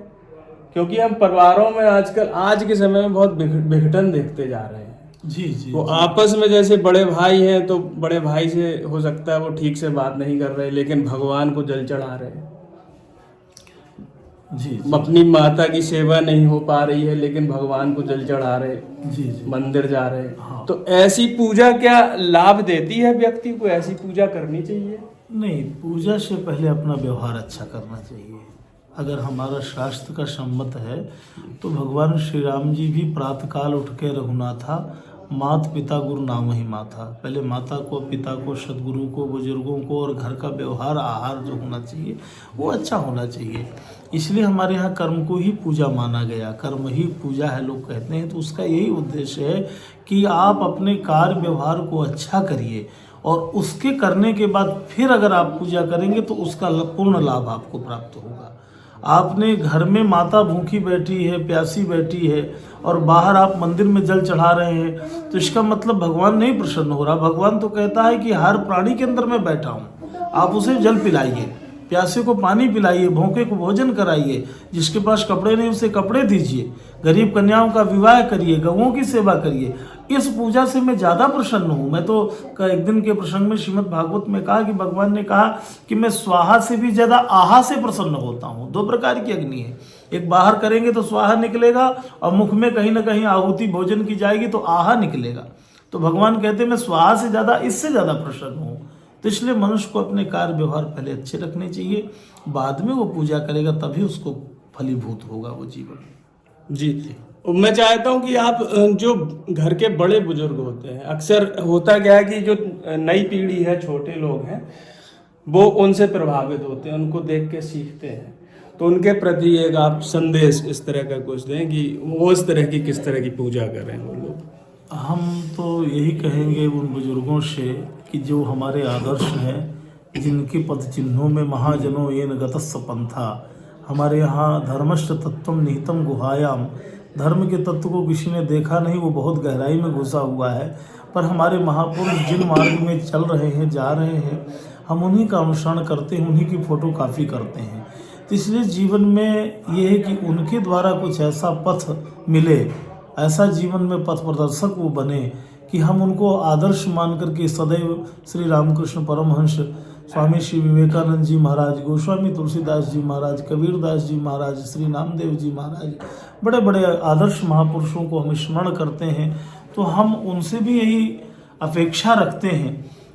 क्योंकि हम परिवारों में आजकल, आज के समय में बहुत विघटन देखते जा रहे हैं। जी जी। वो आपस में जैसे बड़े भाई हैं तो बड़े भाई से हो सकता है वो ठीक से बात नहीं कर रहे, लेकिन भगवान को जल चढ़ा रहे हैं। जी। अपनी माता की सेवा नहीं हो पा रही है लेकिन भगवान को जल चढ़ा रहे, जी जी। मंदिर जा रहे। हाँ। तो ऐसी पूजा क्या लाभ देती है? व्यक्ति को ऐसी पूजा करनी चाहिए? नहीं, पूजा से पहले अपना व्यवहार अच्छा करना चाहिए। अगर हमारा शास्त्र का सम्मत है तो भगवान श्री राम जी भी प्रातःकाल उठ के रघुनाथा मात पिता गुरु नाम ही माता। पहले माता को, पिता को, सदगुरु को, बुजुर्गों को और घर का व्यवहार, आहार जो होना चाहिए वो अच्छा होना चाहिए। इसलिए हमारे यहाँ कर्म को ही पूजा माना गया। कर्म ही पूजा है लोग कहते हैं। तो उसका यही उद्देश्य है कि आप अपने कार्य व्यवहार को अच्छा करिए और उसके करने के बाद फिर अगर आप पूजा करेंगे तो उसका पूर्ण लाभ आपको प्राप्त होगा। आपने घर में माता भूखी बैठी है, प्यासी बैठी है और बाहर आप मंदिर में जल चढ़ा रहे हैं तो इसका मतलब भगवान नहीं प्रसन्न हो रहा। भगवान तो कहता है कि हर प्राणी के अंदर मैं बैठा हूँ, आप उसे जल पिलाइए, प्यासे को पानी पिलाइए, भूखे को भोजन कराइए, जिसके पास कपड़े नहीं उसे कपड़े दीजिए, गरीब कन्याओं का विवाह करिए, गौओं की सेवा करिए। इस पूजा से मैं ज़्यादा प्रसन्न हूँ। मैं तो एक दिन के प्रसंग में श्रीमद् भागवत में कहा कि भगवान ने कहा कि मैं स्वाहा से भी ज़्यादा आहा से प्रसन्न होता हूँ। दो प्रकार की अग्नि है, एक बाहर करेंगे तो स्वाहा निकलेगा और मुख में कहीं ना कहीं आहुति भोजन की जाएगी तो आहा निकलेगा। तो भगवान कहते हैं मैं स्वाहा से ज़्यादा, इससे ज़्यादा प्रसन्न हूँ। तो इसलिए मनुष्य को अपने कार्य व्यवहार पहले अच्छे रखने चाहिए, बाद में वो पूजा करेगा तभी उसको फलीभूत होगा वो जीवन। जी, मैं चाहता हूँ कि आप जो घर के बड़े बुजुर्ग होते हैं, अक्सर होता क्या है कि जो नई पीढ़ी है, छोटे लोग हैं, वो उनसे प्रभावित होते हैं, उनको देख के सीखते हैं। तो उनके प्रति एक आप संदेश इस तरह का कुछ दें कि वो इस तरह की किस तरह की पूजा करें वो लोग। हम तो यही कहेंगे उन बुजुर्गों से कि जो हमारे आदर्श हैं, जिनके पद चिन्हों में महाजनों येन गतस्स पंथा, हमारे यहाँ धर्मश्च तत्वम निहितम गुहायाम, धर्म के तत्व को किसी ने देखा नहीं, वो बहुत गहराई में घुसा हुआ है। पर हमारे महापुरुष जिन मार्ग में चल रहे हैं, जा रहे हैं, हम उन्हीं का अनुसरण करते हैं, उन्हीं की फोटोकॉपी करते हैं। तो इसलिए जीवन में ये है कि उनके द्वारा कुछ ऐसा पथ मिले, ऐसा जीवन में पथ प्रदर्शक वो बने कि हम उनको आदर्श मान करके सदैव श्री रामकृष्ण परमहंस, स्वामी श्री विवेकानंद जी महाराज, गोस्वामी तुलसीदास जी महाराज, कबीरदास जी महाराज, श्री नामदेव जी महाराज, बड़े बड़े आदर्श महापुरुषों को हम स्मरण करते हैं। तो हम उनसे भी यही अपेक्षा रखते हैं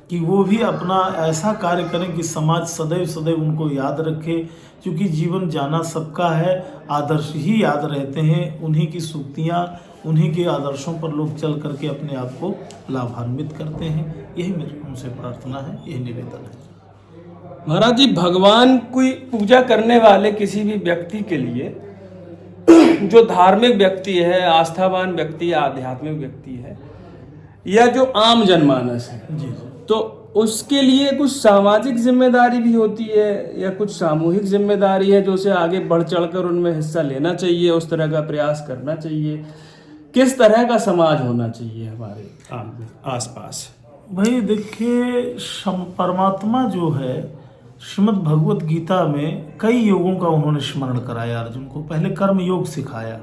कि वो भी अपना ऐसा कार्य करें कि समाज सदैव सदैव उनको याद रखे, क्योंकि जीवन जाना सबका है, आदर्श ही याद रहते हैं। उन्हीं की सूक्तियाँ, उन्हीं के आदर्शों पर लोग चल करके अपने आप को लाभान्वित करते हैं। यही मेरी उनसे प्रार्थना है, यही निवेदन है। महाराज जी, भगवान की पूजा करने वाले किसी भी व्यक्ति के लिए, जो धार्मिक व्यक्ति है, आस्थावान व्यक्ति या आध्यात्मिक व्यक्ति है, या जो आम जनमानस है, जी, तो उसके लिए कुछ सामाजिक जिम्मेदारी भी होती है या कुछ सामूहिक जिम्मेदारी है जो उसे आगे बढ़ चढ़कर उनमें हिस्सा लेना चाहिए, उस तरह का प्रयास करना चाहिए। किस तरह का समाज होना चाहिए हमारे आसपास? भाई देखिए, परमात्मा जो है श्रीमद् भगवत गीता में कई योगों का उन्होंने स्मरण कराया अर्जुन को। पहले कर्म योग सिखाया,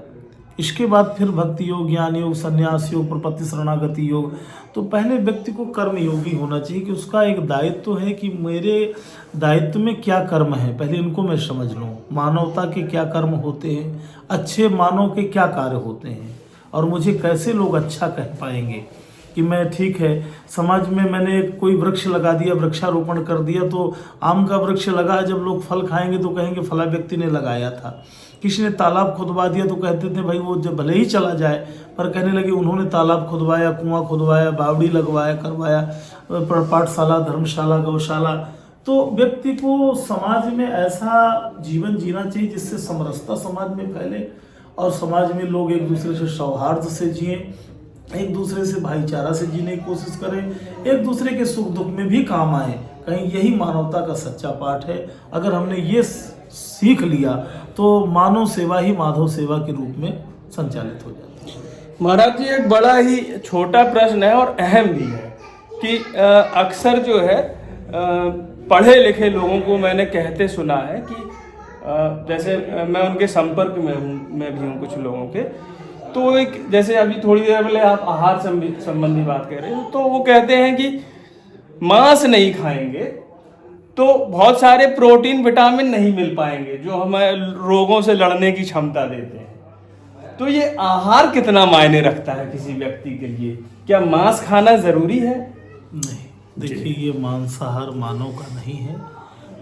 इसके बाद फिर भक्ति योग, ज्ञान योग, संन्यास योग, प्रपत्ति शरणागति योग। तो पहले व्यक्ति को कर्म योगी होना चाहिए कि उसका एक दायित्व है कि मेरे दायित्व में क्या कर्म है, पहले इनको मैं समझ लूँ। मानवता के क्या कर्म होते हैं, अच्छे मानव के क्या कार्य होते हैं, और मुझे कैसे लोग अच्छा कह पाएंगे कि मैं ठीक है। समाज में मैंने कोई वृक्ष लगा दिया, वृक्षारोपण कर दिया, तो आम का वृक्ष लगा, जब लोग फल खाएंगे तो कहेंगे फला व्यक्ति ने लगाया था। किसी ने तालाब खुदवा दिया तो कहते थे भाई वो जब भले ही चला जाए, पर कहने लगे उन्होंने तालाब खुदवाया, कुआं खुदवाया, बावड़ी लगवाया, करवाया, पाठशाला, धर्मशाला, गौशाला। तो व्यक्ति को समाज में ऐसा जीवन जीना चाहिए जिससे समरसता समाज में फैले और समाज में लोग एक दूसरे से सौहार्द से जिए, एक दूसरे से भाईचारा से जीने की कोशिश करें, एक दूसरे के सुख दुख में भी काम आए। कहीं यही मानवता का सच्चा पाठ है। अगर हमने ये सीख लिया तो मानव सेवा ही माधव सेवा के रूप में संचालित हो जाती है। महाराज जी, एक बड़ा ही छोटा प्रश्न है और अहम भी है कि अक्सर जो है पढ़े लिखे लोगों को मैंने कहते सुना है कि जैसे मैं उनके संपर्क में हूँ, मैं भी हूँ कुछ लोगों के, तो एक जैसे अभी थोड़ी देर पहले आप आहार संबंधी बात कर रहे हो, तो वो कहते हैं कि मांस नहीं खाएंगे तो बहुत सारे प्रोटीन विटामिन नहीं मिल पाएंगे जो हमें रोगों से लड़ने की क्षमता देते हैं। तो ये आहार कितना मायने रखता है किसी व्यक्ति के लिए? क्या मांस खाना जरूरी है? नहीं, देखिए ये मांसाहार मानव का नहीं है,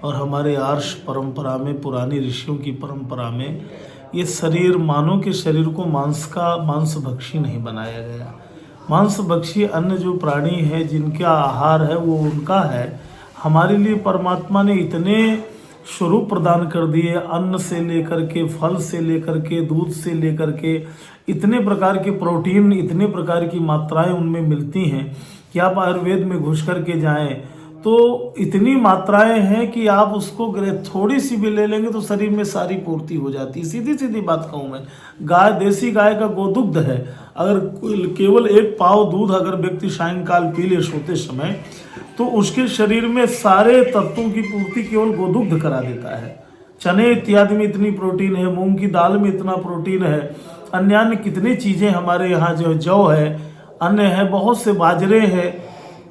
और हमारे आर्ष परंपरा में, पुरानी ऋषियों की परंपरा में ये शरीर, मानव के शरीर को मांसभक्षी नहीं बनाया गया। मांसभक्षी अन्य जो प्राणी है जिनका आहार है वो उनका है। हमारे लिए परमात्मा ने इतने स्वरूप प्रदान कर दिए, अन्न से लेकर के, फल से लेकर के, दूध से लेकर के, इतने प्रकार के प्रोटीन, इतने प्रकार की मात्राएं उनमें मिलती हैं कि आप आयुर्वेद में घुस करके जाएं तो इतनी मात्राएं हैं कि आप उसको थोड़ी सी भी ले लेंगे तो शरीर में सारी पूर्ति हो जाती है। सीधी सीधी बात कहूँ मैं, गाय, देसी गाय का गोदुग्ध है, अगर केवल 1 पाव दूध अगर व्यक्ति सायंकाल पी ले सोते समय, तो उसके शरीर में सारे तत्वों की पूर्ति केवल गोदुग्ध करा देता है। चने इत्यादि में इतनी प्रोटीन है, मूंग की दाल में इतना प्रोटीन है, अन्य कितनी चीज़ें हमारे यहाँ जो जौ है, अन्य है, बहुत से बाजरे हैं,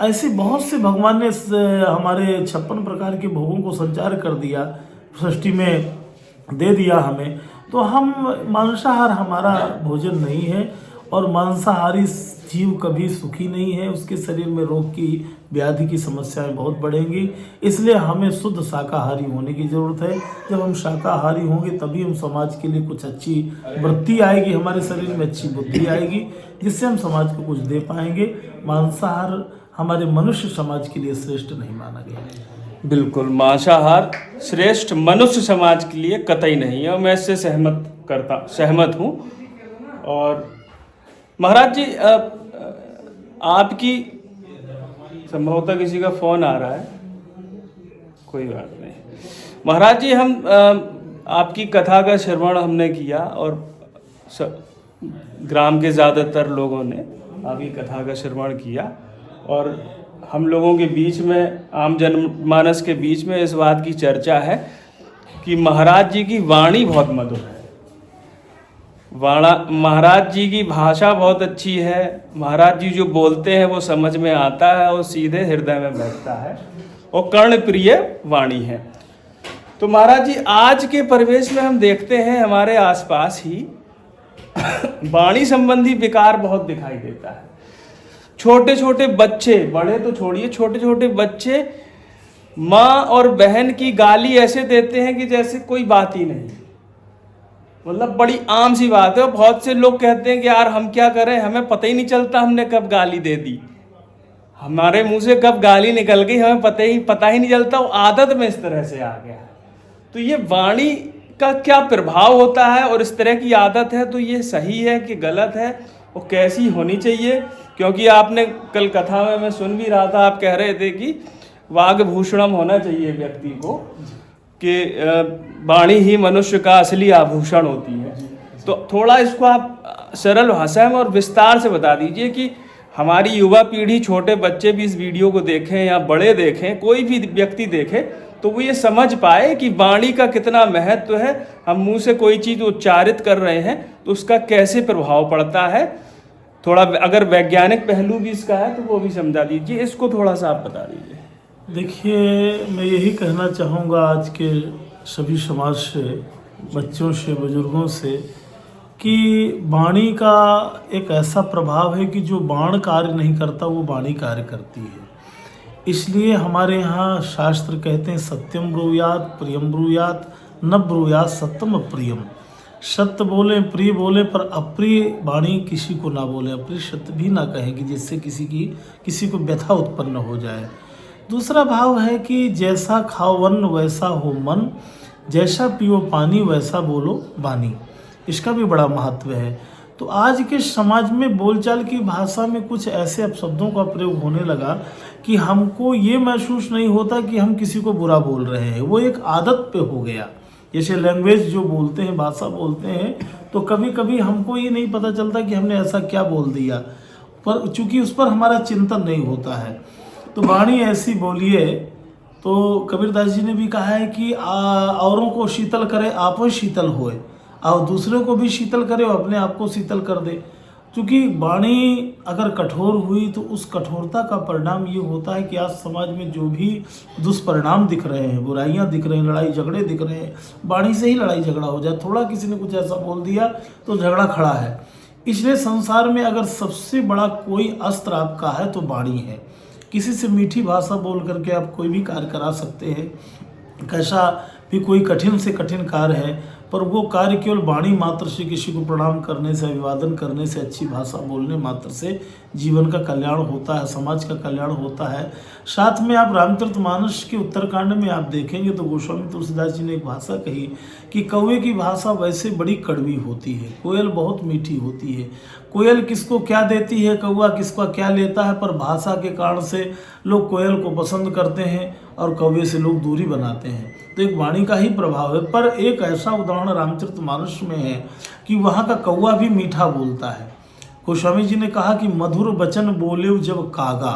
ऐसे बहुत से भगवान ने हमारे 56 प्रकार के भोगों को संचार कर दिया, सृष्टि में दे दिया हमें। तो हम मांसाहार हमारा भोजन नहीं है, और मांसाहारी जीव कभी सुखी नहीं है, उसके शरीर में रोग की, व्याधि की समस्याएं बहुत बढ़ेंगी। इसलिए हमें शुद्ध शाकाहारी होने की ज़रूरत है। जब हम शाकाहारी होंगे तभी हम समाज के लिए कुछ अच्छी वृत्ति आएगी, हमारे शरीर में अच्छी बुद्धि आएगी, जिससे हम समाज को कुछ दे पाएंगे। मांसाहार हमारे मनुष्य समाज के लिए श्रेष्ठ नहीं माना गया। बिल्कुल, मांसाहार श्रेष्ठ मनुष्य समाज के लिए कतई नहीं है, मैं इससे सहमत हूँ। और महाराज जी, आपकी संभवतः किसी का फोन आ रहा है, कोई बात नहीं। महाराज जी, हम आपकी कथा का श्रवण हमने किया और ग्राम के ज़्यादातर लोगों ने आपकी कथा का श्रवण किया, और हम लोगों के बीच में, आम जनमानस के बीच में इस बात की चर्चा है कि महाराज जी की वाणी बहुत मधुर है। महाराज जी की भाषा बहुत अच्छी है। महाराज जी जो बोलते हैं वो समझ में आता है और सीधे हृदय में बैठता है और कर्णप्रिय वाणी है। तो महाराज जी आज के परिवेश में हम देखते हैं हमारे आसपास ही वाणी संबंधी विकार बहुत दिखाई देता है। छोटे छोटे बच्चे, बड़े तो छोड़िए, छोटे छोटे बच्चे माँ और बहन की गाली ऐसे देते हैं कि जैसे कोई बात ही नहीं, मतलब बड़ी आम सी बात है। और बहुत से लोग कहते हैं कि यार हम क्या करें, हमें पता ही नहीं चलता हमने कब गाली दे दी, हमारे मुंह से कब गाली निकल गई हमें पता ही नहीं चलता, वो आदत में इस तरह से आ गया है। तो ये वाणी का क्या प्रभाव होता है और इस तरह की आदत है तो ये सही है कि गलत है और कैसी होनी चाहिए? क्योंकि आपने कल कथा में मैं सुन भी रहा था, आप कह रहे थे कि वागभूषणम होना चाहिए व्यक्ति को, कि वाणी ही मनुष्य का असली आभूषण होती है। तो थोड़ा इसको आप सरल भाषा में और विस्तार से बता दीजिए कि हमारी युवा पीढ़ी, छोटे बच्चे भी इस वीडियो को देखें या बड़े देखें, कोई भी व्यक्ति देखे तो वो ये समझ पाए कि वाणी का कितना महत्व है। हम मुंह से कोई चीज़ उच्चारित कर रहे हैं तो उसका कैसे प्रभाव पड़ता है। थोड़ा अगर वैज्ञानिक पहलू भी इसका है तो वो भी समझा दीजिए, इसको थोड़ा सा आप बता दीजिए। देखिए, मैं यही कहना चाहूँगा आज के सभी समाज से, बच्चों से, बुजुर्गों से, कि वाणी का एक ऐसा प्रभाव है कि जो बाण कार्य नहीं करता वो वाणी कार्य करती है। इसलिए हमारे यहाँ शास्त्र कहते हैं सत्यम ब्रूयात प्रियम ब्रूयात न ब्रूयात सत्यम अप्रियम। सत्य बोले, प्रिय बोले, पर अप्रिय वाणी किसी को ना बोले, अप्रिय सत्य भी ना कहें कि जिससे किसी को व्यथा उत्पन्न हो जाए। दूसरा भाव है कि जैसा खाओ अन्न वैसा हो मन, जैसा पियो पानी वैसा बोलो वाणी। इसका भी बड़ा महत्व है। तो आज के समाज में बोलचाल की भाषा में कुछ ऐसे अपशब्दों का प्रयोग होने लगा कि हमको ये महसूस नहीं होता कि हम किसी को बुरा बोल रहे हैं, वो एक आदत पे हो गया। जैसे लैंग्वेज जो बोलते हैं, भाषा बोलते हैं, तो कभी कभी हमको ये नहीं पता चलता कि हमने ऐसा क्या बोल दिया, पर चूंकि उस पर हमारा चिंतन नहीं होता है। तो वाणी ऐसी बोलिए, तो कबीरदास जी ने भी कहा है कि औरों को शीतल करे आप शीतल होए, और दूसरों को भी शीतल करे और अपने आप को शीतल कर दे। क्योंकि वाणी अगर कठोर हुई तो उस कठोरता का परिणाम ये होता है कि आज समाज में जो भी दुष्परिणाम दिख रहे हैं, बुराइयां दिख रहे हैं, लड़ाई झगड़े दिख रहे हैं, वाणी से ही लड़ाई झगड़ा हो जाए। थोड़ा किसी ने कुछ ऐसा बोल दिया तो झगड़ा खड़ा है। इसलिए संसार में अगर सबसे बड़ा कोई अस्त्र आपका है तो वाणी है। किसी से मीठी भाषा बोल करके आप कोई भी कार्य करा सकते हैं। कैसा भी कोई कठिन से कठिन कार्य है, पर वो कार्य केवल वाणी मात्र से, किसी को प्रणाम करने से, अभिवादन करने से, अच्छी भाषा बोलने मात्र से जीवन का कल्याण होता है, समाज का कल्याण होता है। साथ में आप रामचरितमानस के उत्तरकांड में आप देखेंगे तो गोस्वामी तुलसीदास जी ने एक भाषा कही कि कौवे की भाषा वैसे बड़ी कड़वी होती है, कोयल बहुत मीठी होती है। कोयल किसको क्या देती है, कौवा किसका क्या लेता है, पर भाषा के कारण से लोग कोयल को पसंद करते हैं और कौवे से लोग दूरी बनाते हैं। तो एक वाणी का ही प्रभाव है। पर एक ऐसा उदाहरण रामचरितमानस में है कि वहाँ का कौवा भी मीठा बोलता है। गोस्वामी जी ने कहा कि मधुर वचन बोले जब कागा,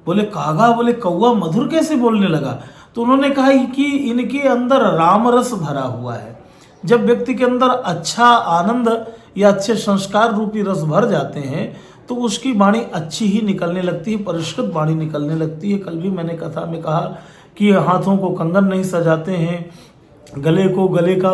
बोले कागा, बोले कौवा मधुर कैसे बोलने लगा? तो उन्होंने कहा कि इनके अंदर राम रस भरा हुआ है। जब व्यक्ति के अंदर अच्छा आनंद या अच्छे संस्कार रूपी रस भर जाते हैं तो उसकी वाणी अच्छी ही निकलने लगती है, परिष्कृत वाणी निकलने लगती है। कल भी मैंने कथा में कहा कि हाथों को कंगन नहीं सजाते हैं, गले को गले का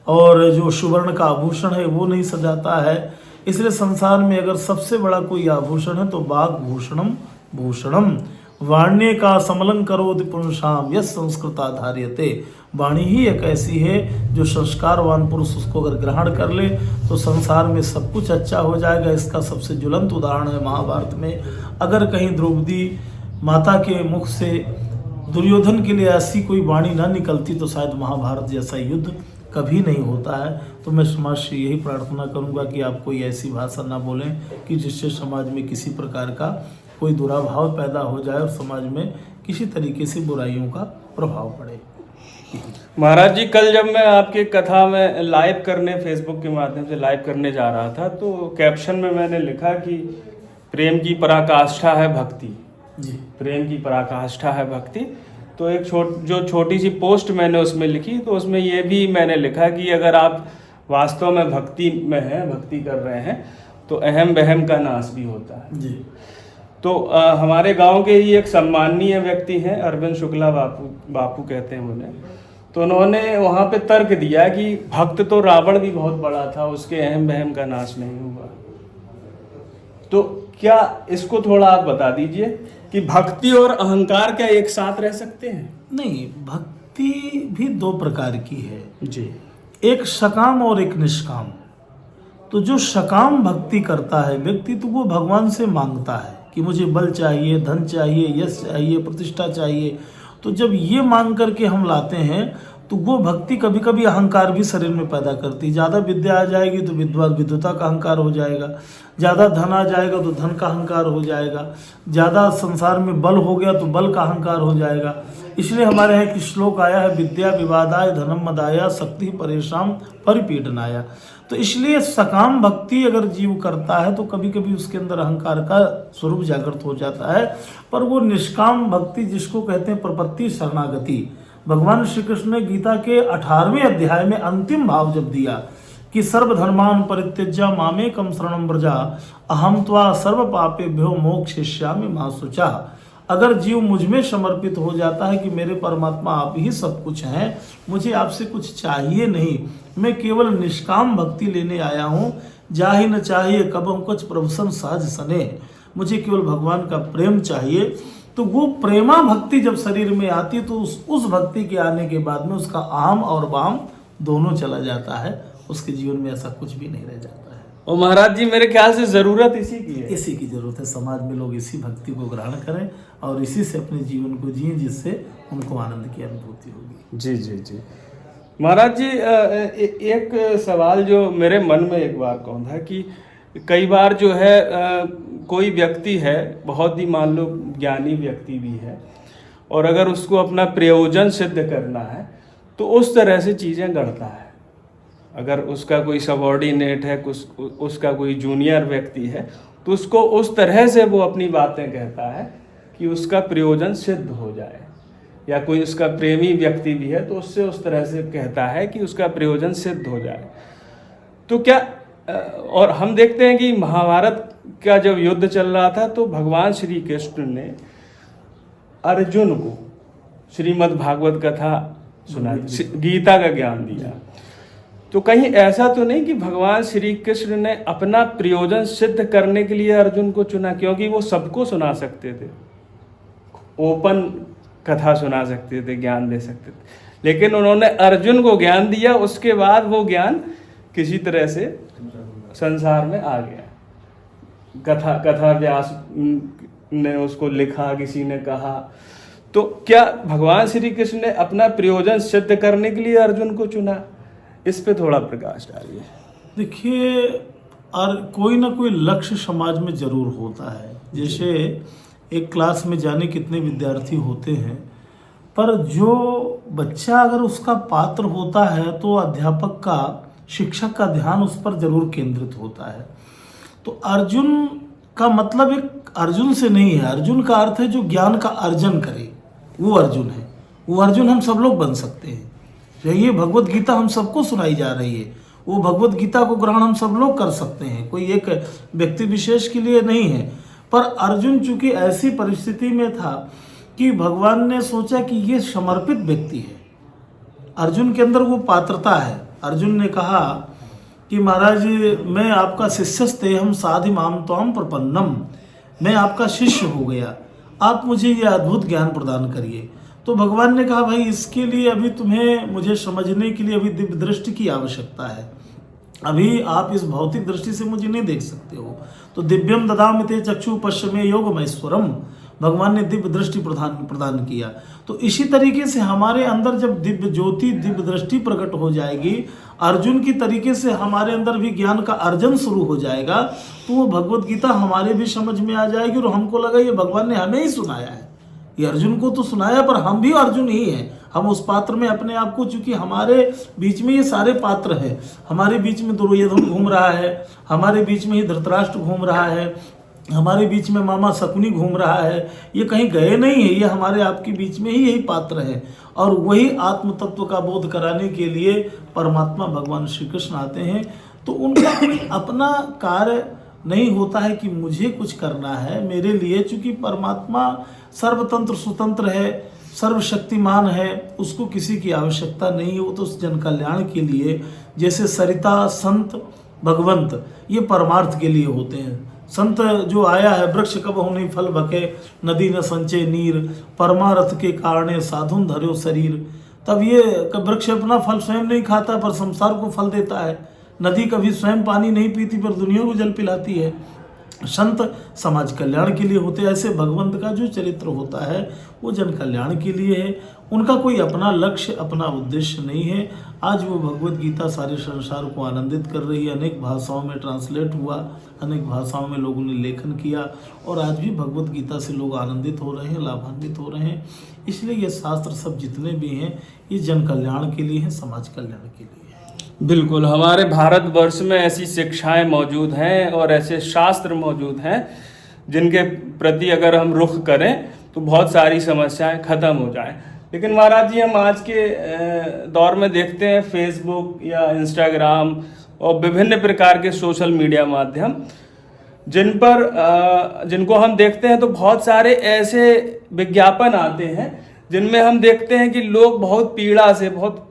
और जो सुवर्ण का आभूषण है वो नहीं सजाता है। इसलिए संसार में अगर सबसे बड़ा कोई आभूषण है तो वाग्भूषणम भूषणम, वाण्य का समलं करोति पुंसाम यस संस्कृताधार्यते। वाणी ही एक ऐसी है जो संस्कारवान पुरुष उसको अगर ग्रहण कर ले तो संसार में सब कुछ अच्छा हो जाएगा। इसका सबसे ज्वलंत उदाहरण है महाभारत में। अगर कहीं द्रौपदी माता के मुख से दुर्योधन के लिए ऐसी कोई वाणी ना निकलती तो शायद महाभारत जैसा युद्ध कभी नहीं होता है। तो मैं समाज से यही प्रार्थना करूंगा कि आप कोई ऐसी भाषा ना बोलें कि जिससे समाज में किसी प्रकार का कोई दुराभाव पैदा हो जाए और समाज में किसी तरीके से बुराइयों का प्रभाव पड़े। महाराज जी, कल जब मैं आपकी कथा में लाइव करने, फेसबुक के माध्यम से लाइव करने जा रहा था तो कैप्शन में मैंने लिखा कि प्रेम की पराकाष्ठा है भक्ति। जी, प्रेम की पराकाष्ठा है भक्ति। तो एक जो छोटी सी पोस्ट मैंने उसमें लिखी, तो उसमें ये भी मैंने लिखा कि अगर आप वास्तव में भक्ति में हैं, भक्ति कर रहे हैं, तो अहम वहम का नाश भी होता है जी। तो हमारे गांव के ही एक सम्माननीय व्यक्ति हैं, अरविंद शुक्ला बापू कहते हैं उन्हें। तो उन्होंने वहाँ पे तर्क दिया कि भक्त तो रावण भी बहुत बड़ा था, उसके अहम वहम का नाश नहीं हुआ। तो क्या इसको थोड़ा आप बता दीजिए कि भक्ति और अहंकार क्या एक साथ रह सकते हैं? नहीं, भक्ति भी दो प्रकार की है जी। एक सकाम और एक निष्काम। तो जो सकाम भक्ति करता है व्यक्ति, तो वो भगवान से मांगता है कि मुझे बल चाहिए, धन चाहिए, यश चाहिए, प्रतिष्ठा चाहिए। तो जब ये मांग करके हम लाते हैं तो वो भक्ति कभी कभी अहंकार भी शरीर में पैदा करती है। ज़्यादा विद्या आ जाएगी तो विद्वता का अहंकार हो जाएगा, ज़्यादा धन आ जाएगा तो धन का अहंकार हो जाएगा, ज़्यादा संसार में बल हो गया तो बल का अहंकार हो जाएगा। इसलिए हमारे यहाँ एक श्लोक आया है, विद्या विवादाय धनम मदाया शक्ति परेशान परिपीडनाया। तो इसलिए सकाम भक्ति अगर जीव करता है तो कभी कभी उसके अंदर अहंकार का स्वरूप जागृत हो जाता है। पर वो निष्काम भक्ति जिसको कहते हैं प्रपत्ति शरणागति, भगवान श्री कृष्ण ने गीता के 18वें अध्याय में अंतिम भाव जब दिया कि सर्वधर्मान परित्यज्य मामेकं शरणं व्रज अहम त्वा सर्व पापेभ्यो मोक्षयिष्यामि मा शुचः। अगर जीव मुझ में समर्पित हो जाता है कि मेरे परमात्मा आप ही सब कुछ हैं, मुझे आपसे कुछ चाहिए नहीं, मैं केवल निष्काम भक्ति लेने आया हूँ, जाहि न चाहिए कबहु कुछ प्रभुसन सहज सने, मुझे केवल भगवान का प्रेम चाहिए। तो वो प्रेमा भक्ति जब शरीर में आती है तो उस भक्ति के आने के बाद में उसका आम और वाम दोनों चला जाता है, उसके जीवन में ऐसा कुछ भी नहीं रह जाता है। और महाराज जी मेरे ख्याल से जरूरत इसी की है, इसी की जरूरत है। समाज में लोग इसी भक्ति को ग्रहण करें और इसी से अपने जीवन को जिए, जिससे उनको आनंद की अनुभूति होगी। जी जी जी। महाराज जी एक सवाल जो मेरे मन में एक बार कौन था कि कई बार जो है कोई व्यक्ति है, बहुत ही मान लो ज्ञानी व्यक्ति भी है, और अगर उसको अपना प्रयोजन सिद्ध करना है तो उस तरह से चीज़ें गढ़ता है। अगर उसका कोई सबॉर्डिनेट है, उसका कोई जूनियर व्यक्ति है, तो उसको उस तरह से वो अपनी बातें कहता है कि उसका प्रयोजन सिद्ध हो जाए। या कोई उसका प्रेमी व्यक्ति भी है तो उससे उस तरह से कहता है कि उसका प्रयोजन सिद्ध हो जाए। तो क्या और हम देखते हैं कि महाभारत का जब युद्ध चल रहा था तो भगवान श्री कृष्ण ने अर्जुन को श्रीमद् भागवत कथा सुना, गीता का ज्ञान दिया। तो कहीं ऐसा तो नहीं कि भगवान श्री कृष्ण ने अपना प्रयोजन सिद्ध करने के लिए अर्जुन को चुना? क्योंकि वो सबको सुना सकते थे, ओपन कथा सुना सकते थे, ज्ञान दे सकते थे, लेकिन उन्होंने अर्जुन को ज्ञान दिया। उसके बाद वो ज्ञान किसी तरह से संसार में आ गया। कथा व्यास ने उसको लिखा, किसी ने कहा। तो क्या भगवान श्री कृष्ण ने अपना प्रयोजन सिद्ध करने के लिए अर्जुन को चुना? इस पे थोड़ा प्रकाश डालिए। देखिए, और कोई ना कोई लक्ष्य समाज में जरूर होता है। जैसे एक क्लास में जाने कितने विद्यार्थी होते हैं, पर जो बच्चा अगर उसका पात्र होता है तो अध्यापक का, शिक्षक का ध्यान उस पर जरूर केंद्रित होता है। तो अर्जुन का मतलब एक अर्जुन से नहीं है, अर्जुन का अर्थ है जो ज्ञान का अर्जन करे, वो अर्जुन है। वो अर्जुन हम सब लोग बन सकते हैं। ये भगवत गीता हम सबको सुनाई जा रही है, वो भगवत गीता को ग्रहण हम सब लोग कर सकते हैं, कोई एक व्यक्ति विशेष के लिए नहीं है। पर अर्जुन चूंकि ऐसी परिस्थिति में था कि भगवान ने सोचा कि ये समर्पित व्यक्ति है, अर्जुन के अंदर वो पात्रता है। अर्जुन ने कहा कि महाराज मैं आपका शिष्यस्ते हम साधि माम त्वाम प्रपन्नम, मैं आपका शिष्य हो गया, आप मुझे ये अद्भुत ज्ञान प्रदान करिए। तो भगवान ने कहा भाई इसके लिए अभी तुम्हें मुझे समझने के लिए अभी दिव्य दृष्टि की आवश्यकता है, अभी आप इस भौतिक दृष्टि से मुझे नहीं देख सकते हो। तो दिव्यम ददामि ते चक्षु पश्चिमे योगमैश्वरम, भगवान ने दिव्य दृष्टि प्रदान किया। तो इसी तरीके से हमारे अंदर जब दिव्य ज्योति, दिव्य दृष्टि प्रकट हो जाएगी, अर्जुन की तरीके से हमारे अंदर भी ज्ञान का अर्जन शुरू हो जाएगा, तो वो भगवत गीता हमारे भी समझ में आ जाएगी और हमको लगा ये भगवान ने हमें ही सुनाया है। ये अर्जुन को तो सुनाया, पर हम भी अर्जुन ही हैं। हम उस पात्र में अपने आप को, चूंकि हमारे बीच में ये सारे पात्र हैं, हमारे बीच में दुर्योधन घूम रहा है, हमारे बीच में ही धृतराष्ट्र घूम रहा है, हमारे बीच में मामा शकुनी घूम रहा है, ये कहीं गए नहीं है, ये हमारे आपके बीच में ही यही पात्र है। और वही आत्म तत्व का बोध कराने के लिए परमात्मा भगवान श्री कृष्ण आते हैं। तो उनका कोई अपना कार्य नहीं होता है कि मुझे कुछ करना है मेरे लिए, चूँकि परमात्मा सर्वतंत्र स्वतंत्र है, सर्वशक्तिमान है, उसको किसी की आवश्यकता नहीं है। वो तो उस जन कल्याण के लिए, जैसे सरिता, संत, भगवंत, ये परमार्थ के लिए होते हैं। संत जो आया है, वृक्ष कबहु नहीं फल भके, नदी न संचय नीर, परमारथ के कारणे साधुन धर्यो शरीर। तब ये वृक्ष अपना फल स्वयं नहीं खाता पर संसार को फल देता है। नदी कभी स्वयं पानी नहीं पीती पर दुनिया को जल पिलाती है। संत समाज कल्याण के लिए होते हैं। ऐसे भगवंत का जो चरित्र होता है वो जन कल्याण के लिए है। उनका कोई अपना लक्ष्य, अपना उद्देश्य नहीं है। आज वो भगवत गीता सारे संसार को आनंदित कर रही है। अनेक भाषाओं में ट्रांसलेट हुआ, अनेक भाषाओं में लोगों ने लेखन किया और आज भी भगवत गीता से लोग आनंदित हो रहे हैं, लाभान्वित हो रहे हैं। इसलिए ये शास्त्र सब जितने भी हैं ये जन कल्याण के लिए हैं, समाज कल्याण के लिए है। बिल्कुल, हमारे भारतवर्ष में ऐसी शिक्षाएं मौजूद हैं और ऐसे शास्त्र मौजूद हैं जिनके प्रति अगर हम रुख करें तो बहुत सारी समस्याएं खत्म हो जाएं। लेकिन महाराज जी, हम आज के दौर में देखते हैं फेसबुक या इंस्टाग्राम और विभिन्न प्रकार के सोशल मीडिया माध्यम जिनको हम देखते हैं तो बहुत सारे ऐसे विज्ञापन आते हैं जिनमें हम देखते हैं कि लोग बहुत पीड़ा से, बहुत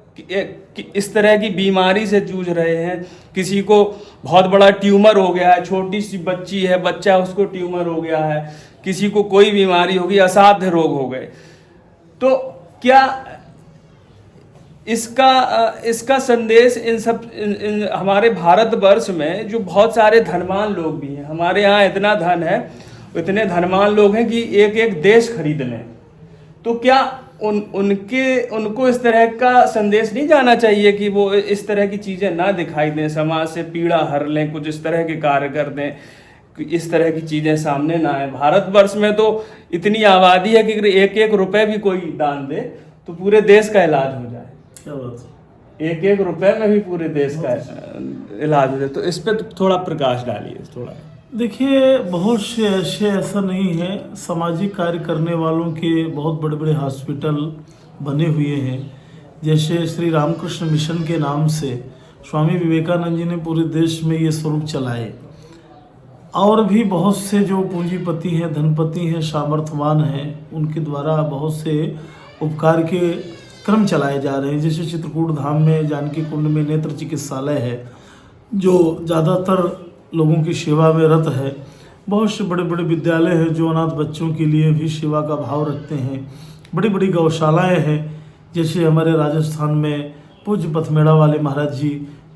इस तरह की बीमारी से जूझ रहे हैं। किसी को बहुत बड़ा ट्यूमर हो गया है, छोटी सी बच्ची है, बच्चा, उसको ट्यूमर हो गया है, किसी को कोई बीमारी होगी, असाध्य रोग हो गए। तो क्या इसका संदेश इन हमारे भारतवर्ष में जो बहुत सारे धनवान लोग भी हैं, हमारे यहाँ इतना धन है, इतने धनवान लोग हैं कि एक एक देश खरीद लें, तो क्या उनको इस तरह का संदेश नहीं जाना चाहिए कि वो इस तरह की चीज़ें ना दिखाई दें, समाज से पीड़ा हर लें, कुछ इस तरह के कार्य कर दें, इस तरह की चीज़ें सामने ना आए? भारतवर्ष में तो इतनी आबादी है कि अगर एक एक रुपए भी कोई दान दे तो पूरे देश का इलाज हो जाए। क्या बात है? एक एक रुपए में भी पूरे देश का इलाज हो जाए। तो इस पर थोड़ा प्रकाश डालिए थोड़ा। देखिए, बहुत से ऐसे ऐसा नहीं है, सामाजिक कार्य करने वालों के बहुत बड़े बड़े हॉस्पिटल बने हुए हैं। जैसे श्री रामकृष्ण मिशन के नाम से स्वामी विवेकानंद जी ने पूरे देश में ये स्वरूप चलाए। और भी बहुत से जो पूंजीपति हैं, धनपति हैं, सामर्थ्यवान हैं, उनके द्वारा बहुत से उपकार के क्रम चलाए जा रहे हैं। जैसे चित्रकूट धाम में जानकी कुंड में नेत्र चिकित्सालय है जो ज़्यादातर लोगों की सेवा में रत है। बहुत से बड़े बड़े विद्यालय हैं जो अनाथ बच्चों के लिए भी सेवा का भाव रखते हैं। बड़ी बड़ी गौशालाएं हैं, जैसे हमारे राजस्थान में पूज्य पथमेड़ा वाले महाराज जी,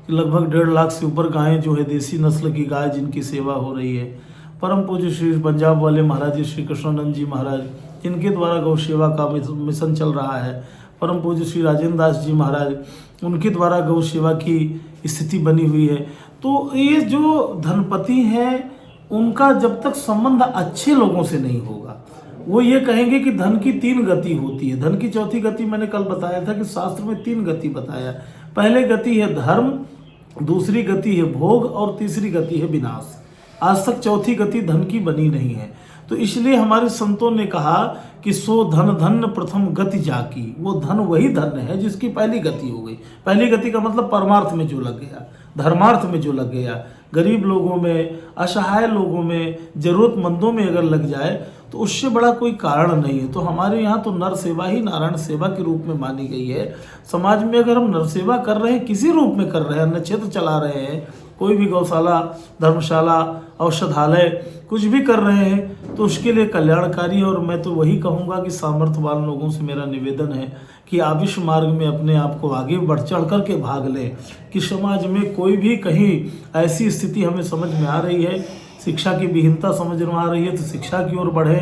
लगभग 1.5 लाख से ऊपर गायें जो है देसी नस्ल की गाय जिनकी सेवा हो रही है। परम पूज्य श्री पंजाब वाले महाराज जी श्री कृष्णानंद जी महाराज, इनके द्वारा गौ सेवा का मिशन चल रहा है। परम पूज्य श्री राजेंद्र दास जी महाराज, उनके द्वारा गौ सेवा की स्थिति बनी हुई है। तो ये जो धनपति हैं उनका जब तक संबंध अच्छे लोगों से नहीं होगा, वो ये कहेंगे कि धन की 3 गति होती है। धन की चौथी गति मैंने कल बताया था कि शास्त्र में 3 गति बताया। पहले गति है धर्म, दूसरी गति है भोग और तीसरी गति है विनाश। आज तक चौथी गति धन की बनी नहीं है। तो इसलिए हमारे संतों ने कहा कि सो धन धन्य प्रथम गति जाकी। वो धन वही धन है जिसकी पहली गति हो गई। पहली गति का मतलब परमार्थ में जो लग गया, धर्मार्थ में जो लग गया, गरीब लोगों में, असहाय लोगों में, जरूरतमंदों में अगर लग जाए तो उससे बड़ा कोई कारण नहीं है। तो हमारे यहाँ तो नर सेवा ही नारायण सेवा के रूप में मानी गई है। समाज में अगर हम नर सेवा कर रहे हैं, किसी रूप में कर रहे हैं, अन्न क्षेत्र चला रहे हैं, कोई भी गौशाला, धर्मशाला, औषधालय कुछ भी कर रहे हैं तो उसके लिए कल्याणकारी। और मैं तो वही कहूँगा कि सामर्थ्यवान लोगों से मेरा निवेदन है कि आप इस मार्ग में अपने आप को आगे बढ़ चढ़ करके भाग लें कि समाज में कोई भी कहीं ऐसी स्थिति हमें समझ में आ रही है, शिक्षा की विहीनता समझ में आ रही है तो शिक्षा की ओर बढ़े,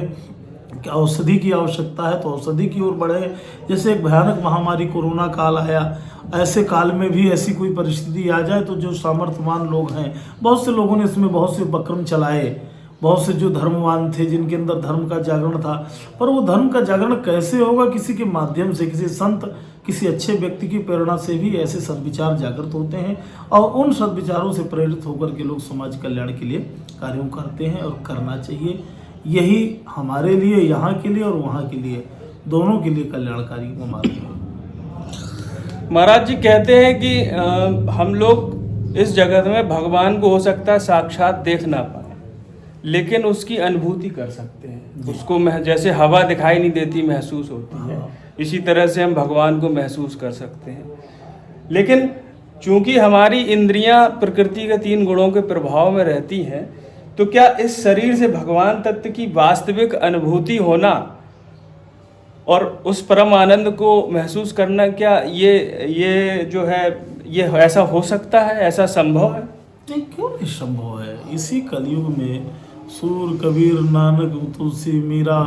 कि औषधि की आवश्यकता है तो औषधि की ओर बढ़े। जैसे एक भयानक महामारी कोरोना काल आया, ऐसे काल में भी ऐसी कोई परिस्थिति आ जाए तो जो सामर्थ्यवान लोग हैं, बहुत से लोगों ने इसमें बहुत से उपक्रम चलाए, बहुत से जो धर्मवान थे जिनके अंदर धर्म का जागरण था। पर वो धर्म का जागरण कैसे होगा? किसी के माध्यम से, किसी संत किसी अच्छे व्यक्ति की प्रेरणा से भी ऐसे सद्विचार जागृत होते हैं और उन सद्विचारों से प्रेरित होकर के लोग समाज कल्याण के लिए कार्यों करते हैं और करना चाहिए। यही हमारे लिए, यहाँ के लिए और वहाँ के लिए, दोनों के लिए कल्याणकारी वो मार्ग है। महाराज जी कहते हैं कि हम लोग इस जगत में भगवान को हो सकता है साक्षात देख ना पाए, लेकिन उसकी अनुभूति कर सकते हैं। उसको जैसे हवा दिखाई नहीं देती, महसूस होती है, इसी तरह से हम भगवान को महसूस कर सकते हैं। लेकिन चूंकि हमारी इंद्रियां प्रकृति के 3 गुणों के प्रभाव में रहती हैं, तो क्या इस शरीर से भगवान तत्व की वास्तविक अनुभूति होना और उस परम आनंद को महसूस करना, क्या ये जो है ये ऐसा हो सकता है, ऐसा संभव है? नहीं, क्यों नहीं संभव है। इसी कलयुग में सूर, कबीर, नानक, तुलसी, मीरा,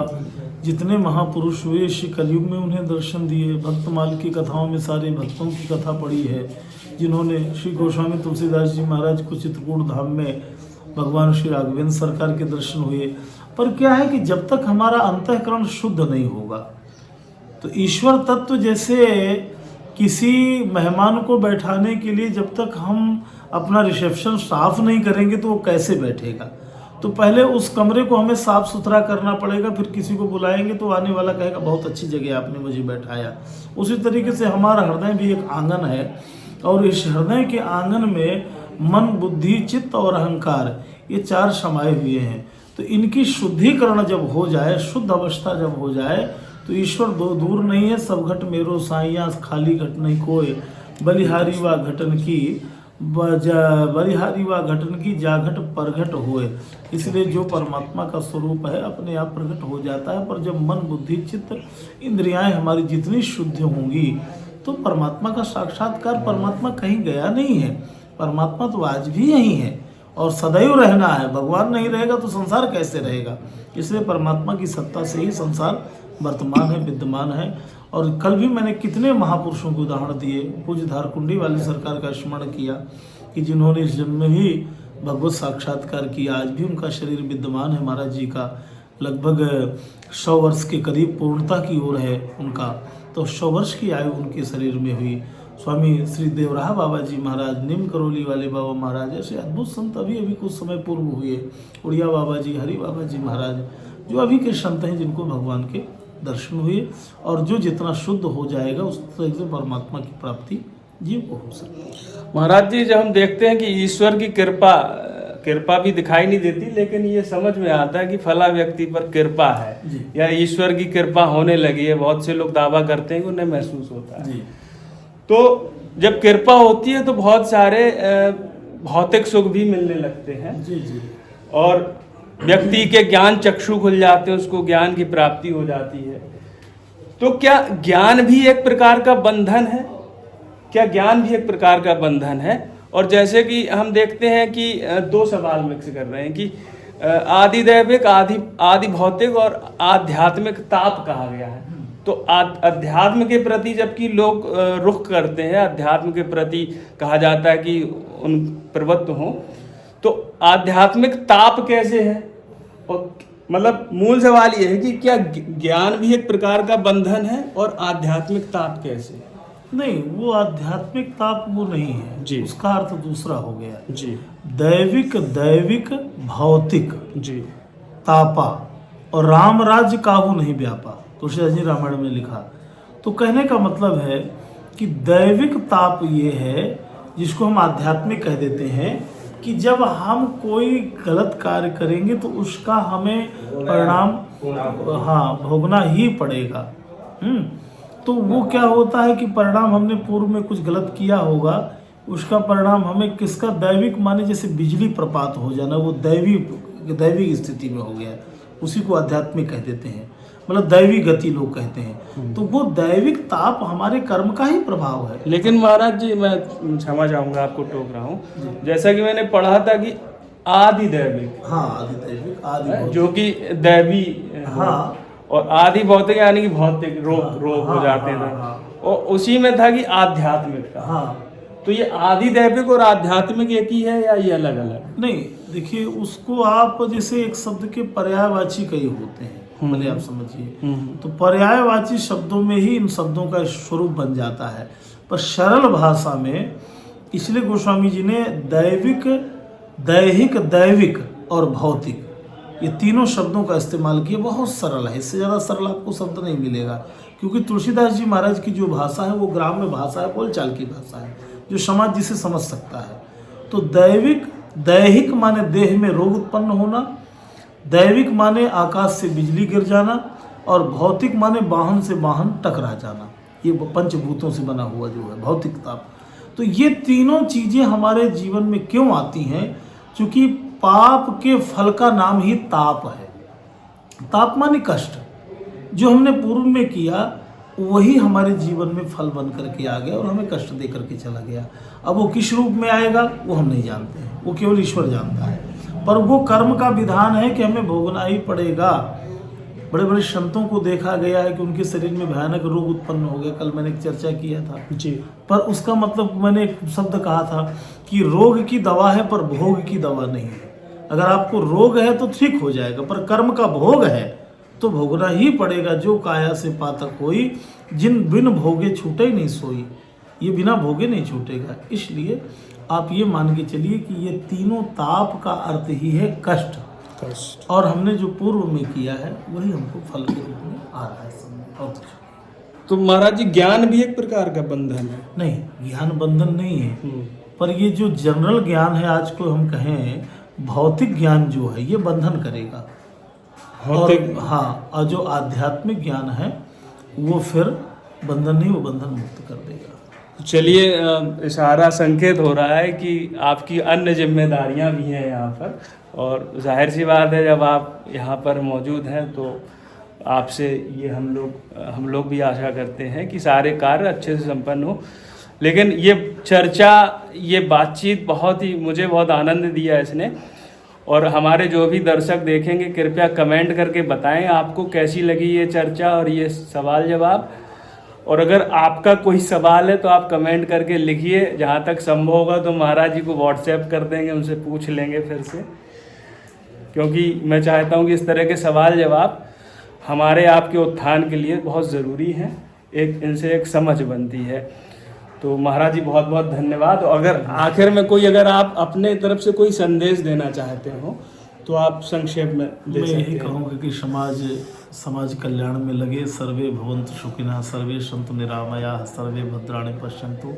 जितने महापुरुष हुए इसी कलयुग में उन्हें दर्शन दिए। भक्तमाल की कथाओं में सारे भक्तों की कथा पड़ी है, जिन्होंने श्री गोस्वामी तुलसीदास जी महाराज को चित्रकूट धाम में भगवान श्री राघवेंद्र सरकार के दर्शन हुए। पर क्या है कि जब तक हमारा अंतःकरण शुद्ध नहीं होगा, तो ईश्वर तत्व जैसे किसी मेहमान को बैठाने के लिए जब तक हम अपना रिसेप्शन साफ नहीं करेंगे तो वो कैसे बैठेगा। तो पहले उस कमरे को हमें साफ सुथरा करना पड़ेगा, फिर किसी को बुलाएंगे तो आने वाला कहेगा बहुत अच्छी जगह आपने मुझे बैठाया। उसी तरीके से हमारा हृदय भी एक आंगन है, और इस हृदय के आंगन में मन, बुद्धि, चित्त और अहंकार, ये 4 समाये हुए हैं। तो इनकी शुद्धिकरण जब हो जाए, शुद्ध अवस्था जब हो जाए, तो ईश्वर दूर नहीं है। सब घट मेरो साइया, खाली घट नहीं कोय, बलिहारी व घटन की बलिहारी व घटन की जाघट परघट होए। इसलिए जो परमात्मा का स्वरूप है अपने आप प्रकट हो जाता है। पर जब मन, बुद्धि, चित्त, इंद्रियाएं हमारी जितनी शुद्ध होंगी, तो परमात्मा का साक्षात्कार, परमात्मा कहीं गया नहीं है। परमात्मा तो आज भी यही है और सदैव रहना है। भगवान नहीं रहेगा तो संसार कैसे रहेगा। इसलिए परमात्मा की सत्ता से ही संसार वर्तमान है, विद्यमान है। और कल भी मैंने कितने महापुरुषों को उदाहरण दिए। पूज्य धारकुंडी वाली सरकार का स्मरण किया कि जिन्होंने इस जन्म में भी भगवत साक्षात्कार किया, आज भी उनका शरीर विद्यमान है। महाराज जी का लगभग 100 वर्ष के करीब पूर्णता की ओर है उनका, तो 100 वर्ष की आयु उनके शरीर में हुई। स्वामी श्री देवराहा बाबा जी महाराज, नीम करोली वाले बाबा महाराज, ऐसे अद्भुत संत अभी कुछ समय पूर्व हुए। उड़िया बाबा जी, हरि बाबा जी महाराज, जो अभी के संत हैं जिनको भगवान के दर्शन हुए। और जो जितना शुद्ध हो जाएगा उस तरह से परमात्मा की प्राप्ति जीव को हो सकती है। महाराज जी, जब हम देखते हैं कि ईश्वर की कृपा भी दिखाई नहीं देती, लेकिन ये समझ में आता है कि फला व्यक्ति पर कृपा है या ईश्वर की कृपा होने लगी है। बहुत से लोग दावा करते हैं कि उन्हें महसूस होता है। तो जब कृपा होती है तो बहुत सारे भौतिक सुख भी मिलने लगते हैं। और व्यक्ति के ज्ञान चक्षु खुल जाते हैं, उसको ज्ञान की प्राप्ति हो जाती है। तो क्या ज्ञान भी एक प्रकार का बंधन है? क्या ज्ञान भी एक प्रकार का बंधन है? और जैसे कि हम देखते हैं कि 2 सवाल मिक्स कर रहे हैं कि आदि दैविक, आदि भौतिक और आध्यात्मिक ताप कहा गया है। तो अध्यात्म के प्रति जबकि लोग रुख करते हैं, अध्यात्म के प्रति कहा जाता है कि उन प्रवृत्त हों, तो आध्यात्मिक ताप कैसे है? और मतलब मूल सवाल ये है कि क्या ज्ञान भी एक प्रकार का बंधन है और आध्यात्मिक ताप कैसे है? नहीं, वो आध्यात्मिक ताप वो नहीं है जी, उसका अर्थ दूसरा हो गया जी। दैविक भौतिक जी तापा और राम राज्य काहू नहीं व्यापा, तुलसीदास जी रामायण में लिखा। तो कहने का मतलब है कि दैविक ताप ये है जिसको हम आध्यात्मिक कह देते हैं कि जब हम कोई गलत कार्य करेंगे तो उसका हमें परिणाम भोगना ही पड़ेगा। तो वो क्या होता है कि परिणाम हमने पूर्व में कुछ गलत किया होगा, उसका परिणाम हमें किसका, दैविक माने जैसे बिजली प्रपात हो जाना, वो दैविक स्थिति में हो गया, उसी को आध्यात्मिक कह देते हैं। मतलब दैवी गति लोग कहते हैं। तो वो दैविक ताप हमारे कर्म का ही प्रभाव है। लेकिन महाराज जी, मैं क्षमा चाहूंगा, आपको टोक रहा हूँ। जैसा कि मैंने पढ़ा था कि आदि दैविक, आदि दैविक, आदि जो कि दैवी, और आदि भौतिक यानी कि भौतिक रोग हो जाते थे। और उसी में था कि आध्यात्मिक का। तो ये आदि दैविक और आध्यात्मिक एक ही है या ये अलग अलग? नहीं, देखिए उसको आप जैसे एक शब्द के पर्यायवाची कई होते हैं। भले आप समझिए। तो पर्यायवाची शब्दों में ही इन शब्दों का स्वरूप बन जाता है, पर सरल भाषा में इसलिए गोस्वामी जी ने दैविक, दैहिक, दैविक और भौतिक ये तीनों शब्दों का इस्तेमाल किया। बहुत सरल है, इससे ज़्यादा सरल आपको शब्द नहीं मिलेगा, क्योंकि तुलसीदास जी महाराज की जो भाषा है वो ग्राम्य भाषा है, बोलचाल की भाषा है, जो समाज जिसे समझ सकता है। तो दैविक, दैहिक माने देह में रोग उत्पन्न होना, दैविक माने आकाश से बिजली गिर जाना, और भौतिक माने वाहन से वाहन टकरा जाना। ये पंचभूतों से बना हुआ जो है भौतिकता। तो ये तीनों चीज़ें हमारे जीवन में क्यों आती हैं? क्योंकि पाप के फल का नाम ही ताप है। ताप माने कष्ट। जो हमने पूर्व में किया वही हमारे जीवन में फल बन करके आ गया और हमें कष्ट दे करके चला गया। अब वो किस रूप में आएगा वो हम नहीं जानते हैं, वो केवल ईश्वर जानता है। पर वो कर्म का विधान है कि हमें भोगना ही पड़ेगा। बड़े बड़े संतों को देखा गया है कि उनके शरीर में भयानक रोग उत्पन्न हो गया। कल मैंने एक चर्चा किया था जी। पर उसका मतलब मैंने एक शब्द कहा था कि रोग की दवा है पर भोग की दवा नहीं है। अगर आपको रोग है तो ठीक हो जाएगा, पर कर्म का भोग है तो भोगना ही पड़ेगा। जो काया से पातक होई, जिन बिन भोगे छूटे नहीं सोई। ये बिना भोगे नहीं छूटेगा। इसलिए आप ये मान के चलिए कि ये तीनों ताप का अर्थ ही है कष्ट। और हमने जो पूर्व में किया है वही हमको फल के रूप में आ रहा है सामने। और तो महाराज जी ज्ञान भी एक प्रकार का बंधन है? नहीं, ज्ञान बंधन नहीं है, पर ये जो जनरल ज्ञान है, आज को हम कहें भौतिक ज्ञान जो है ये बंधन करेगा। और हाँ, और जो आध्यात्मिक ज्ञान है वो फिर बंधन नहीं, वो बंधन मुक्त कर देगा। चलिए, इशारा संकेत हो रहा है कि आपकी अन्य जिम्मेदारियां भी हैं यहाँ पर, और जाहिर सी बात है जब आप यहाँ पर मौजूद हैं तो आपसे ये हम लोग भी आशा करते हैं कि सारे कार्य अच्छे से संपन्न हो। लेकिन ये चर्चा, ये बातचीत मुझे बहुत आनंद दिया इसने। और हमारे जो भी दर्शक देखेंगे कृपया कमेंट करके बताएं आपको कैसी लगी ये चर्चा और ये सवाल जवाब। और अगर आपका कोई सवाल है तो आप कमेंट करके लिखिए। जहाँ तक संभव होगा तो महाराज जी को व्हाट्सएप कर देंगे, उनसे पूछ लेंगे फिर से, क्योंकि मैं चाहता हूँ कि इस तरह के सवाल जवाब हमारे आपके उत्थान के लिए बहुत ज़रूरी हैं। इनसे एक समझ बनती है। तो महाराज जी बहुत बहुत धन्यवाद। और अगर आखिर में अगर आप अपने तरफ से कोई संदेश देना चाहते हो तो आप संक्षेप में दे सकते हैं। मैं यही कहूँगा कि समाज कल्याण में लगे। सर्वे भवन्तु सुखिनः, सर्वे सन्तु निरामयाः, सर्वे भद्राणि पश्यन्तु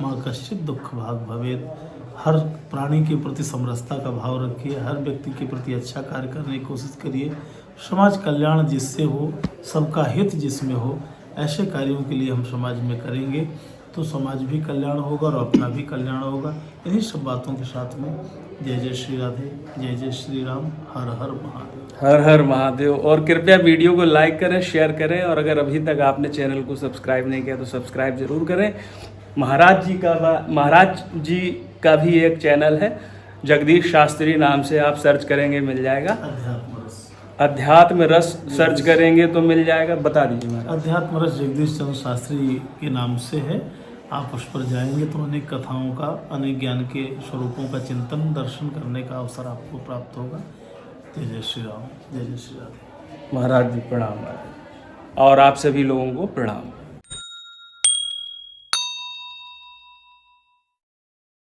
माँ कश्चित् दुःख भाग् भवेत्। हर प्राणी के प्रति समरसता का भाव रखिए, हर व्यक्ति के प्रति अच्छा कार्य करने की कोशिश करिए। समाज कल्याण जिससे हो, सबका हित जिसमें हो, ऐसे कार्यों के लिए हम समाज में करेंगे तो समाज भी कल्याण होगा और अपना भी कल्याण होगा। इन्हीं सब बातों के साथ में जय जय श्री राधे, जय जय श्री राम, हर हर महादेव। हर हर महादेव। और कृपया वीडियो को लाइक करें, शेयर करें, और अगर अभी तक आपने चैनल को सब्सक्राइब नहीं किया तो सब्सक्राइब जरूर करें। महाराज जी का भी एक चैनल है, जगदीश शास्त्री नाम से आप सर्च करेंगे मिल जाएगा। अध्यात्म रस सर्च करेंगे तो मिल जाएगा। बता दीजिए। अध्यात्म रस जगदीश चंद्र शास्त्री के नाम से है। आप उस पर जाएंगे तो अनेक कथाओं का, अनेक ज्ञान के स्वरूपों का चिंतन, दर्शन करने का अवसर आपको प्राप्त होगा। जय जय श्री राम, जय जय श्री राम। महाराज जी प्रणाम। और आप सभी लोगों को प्रणाम।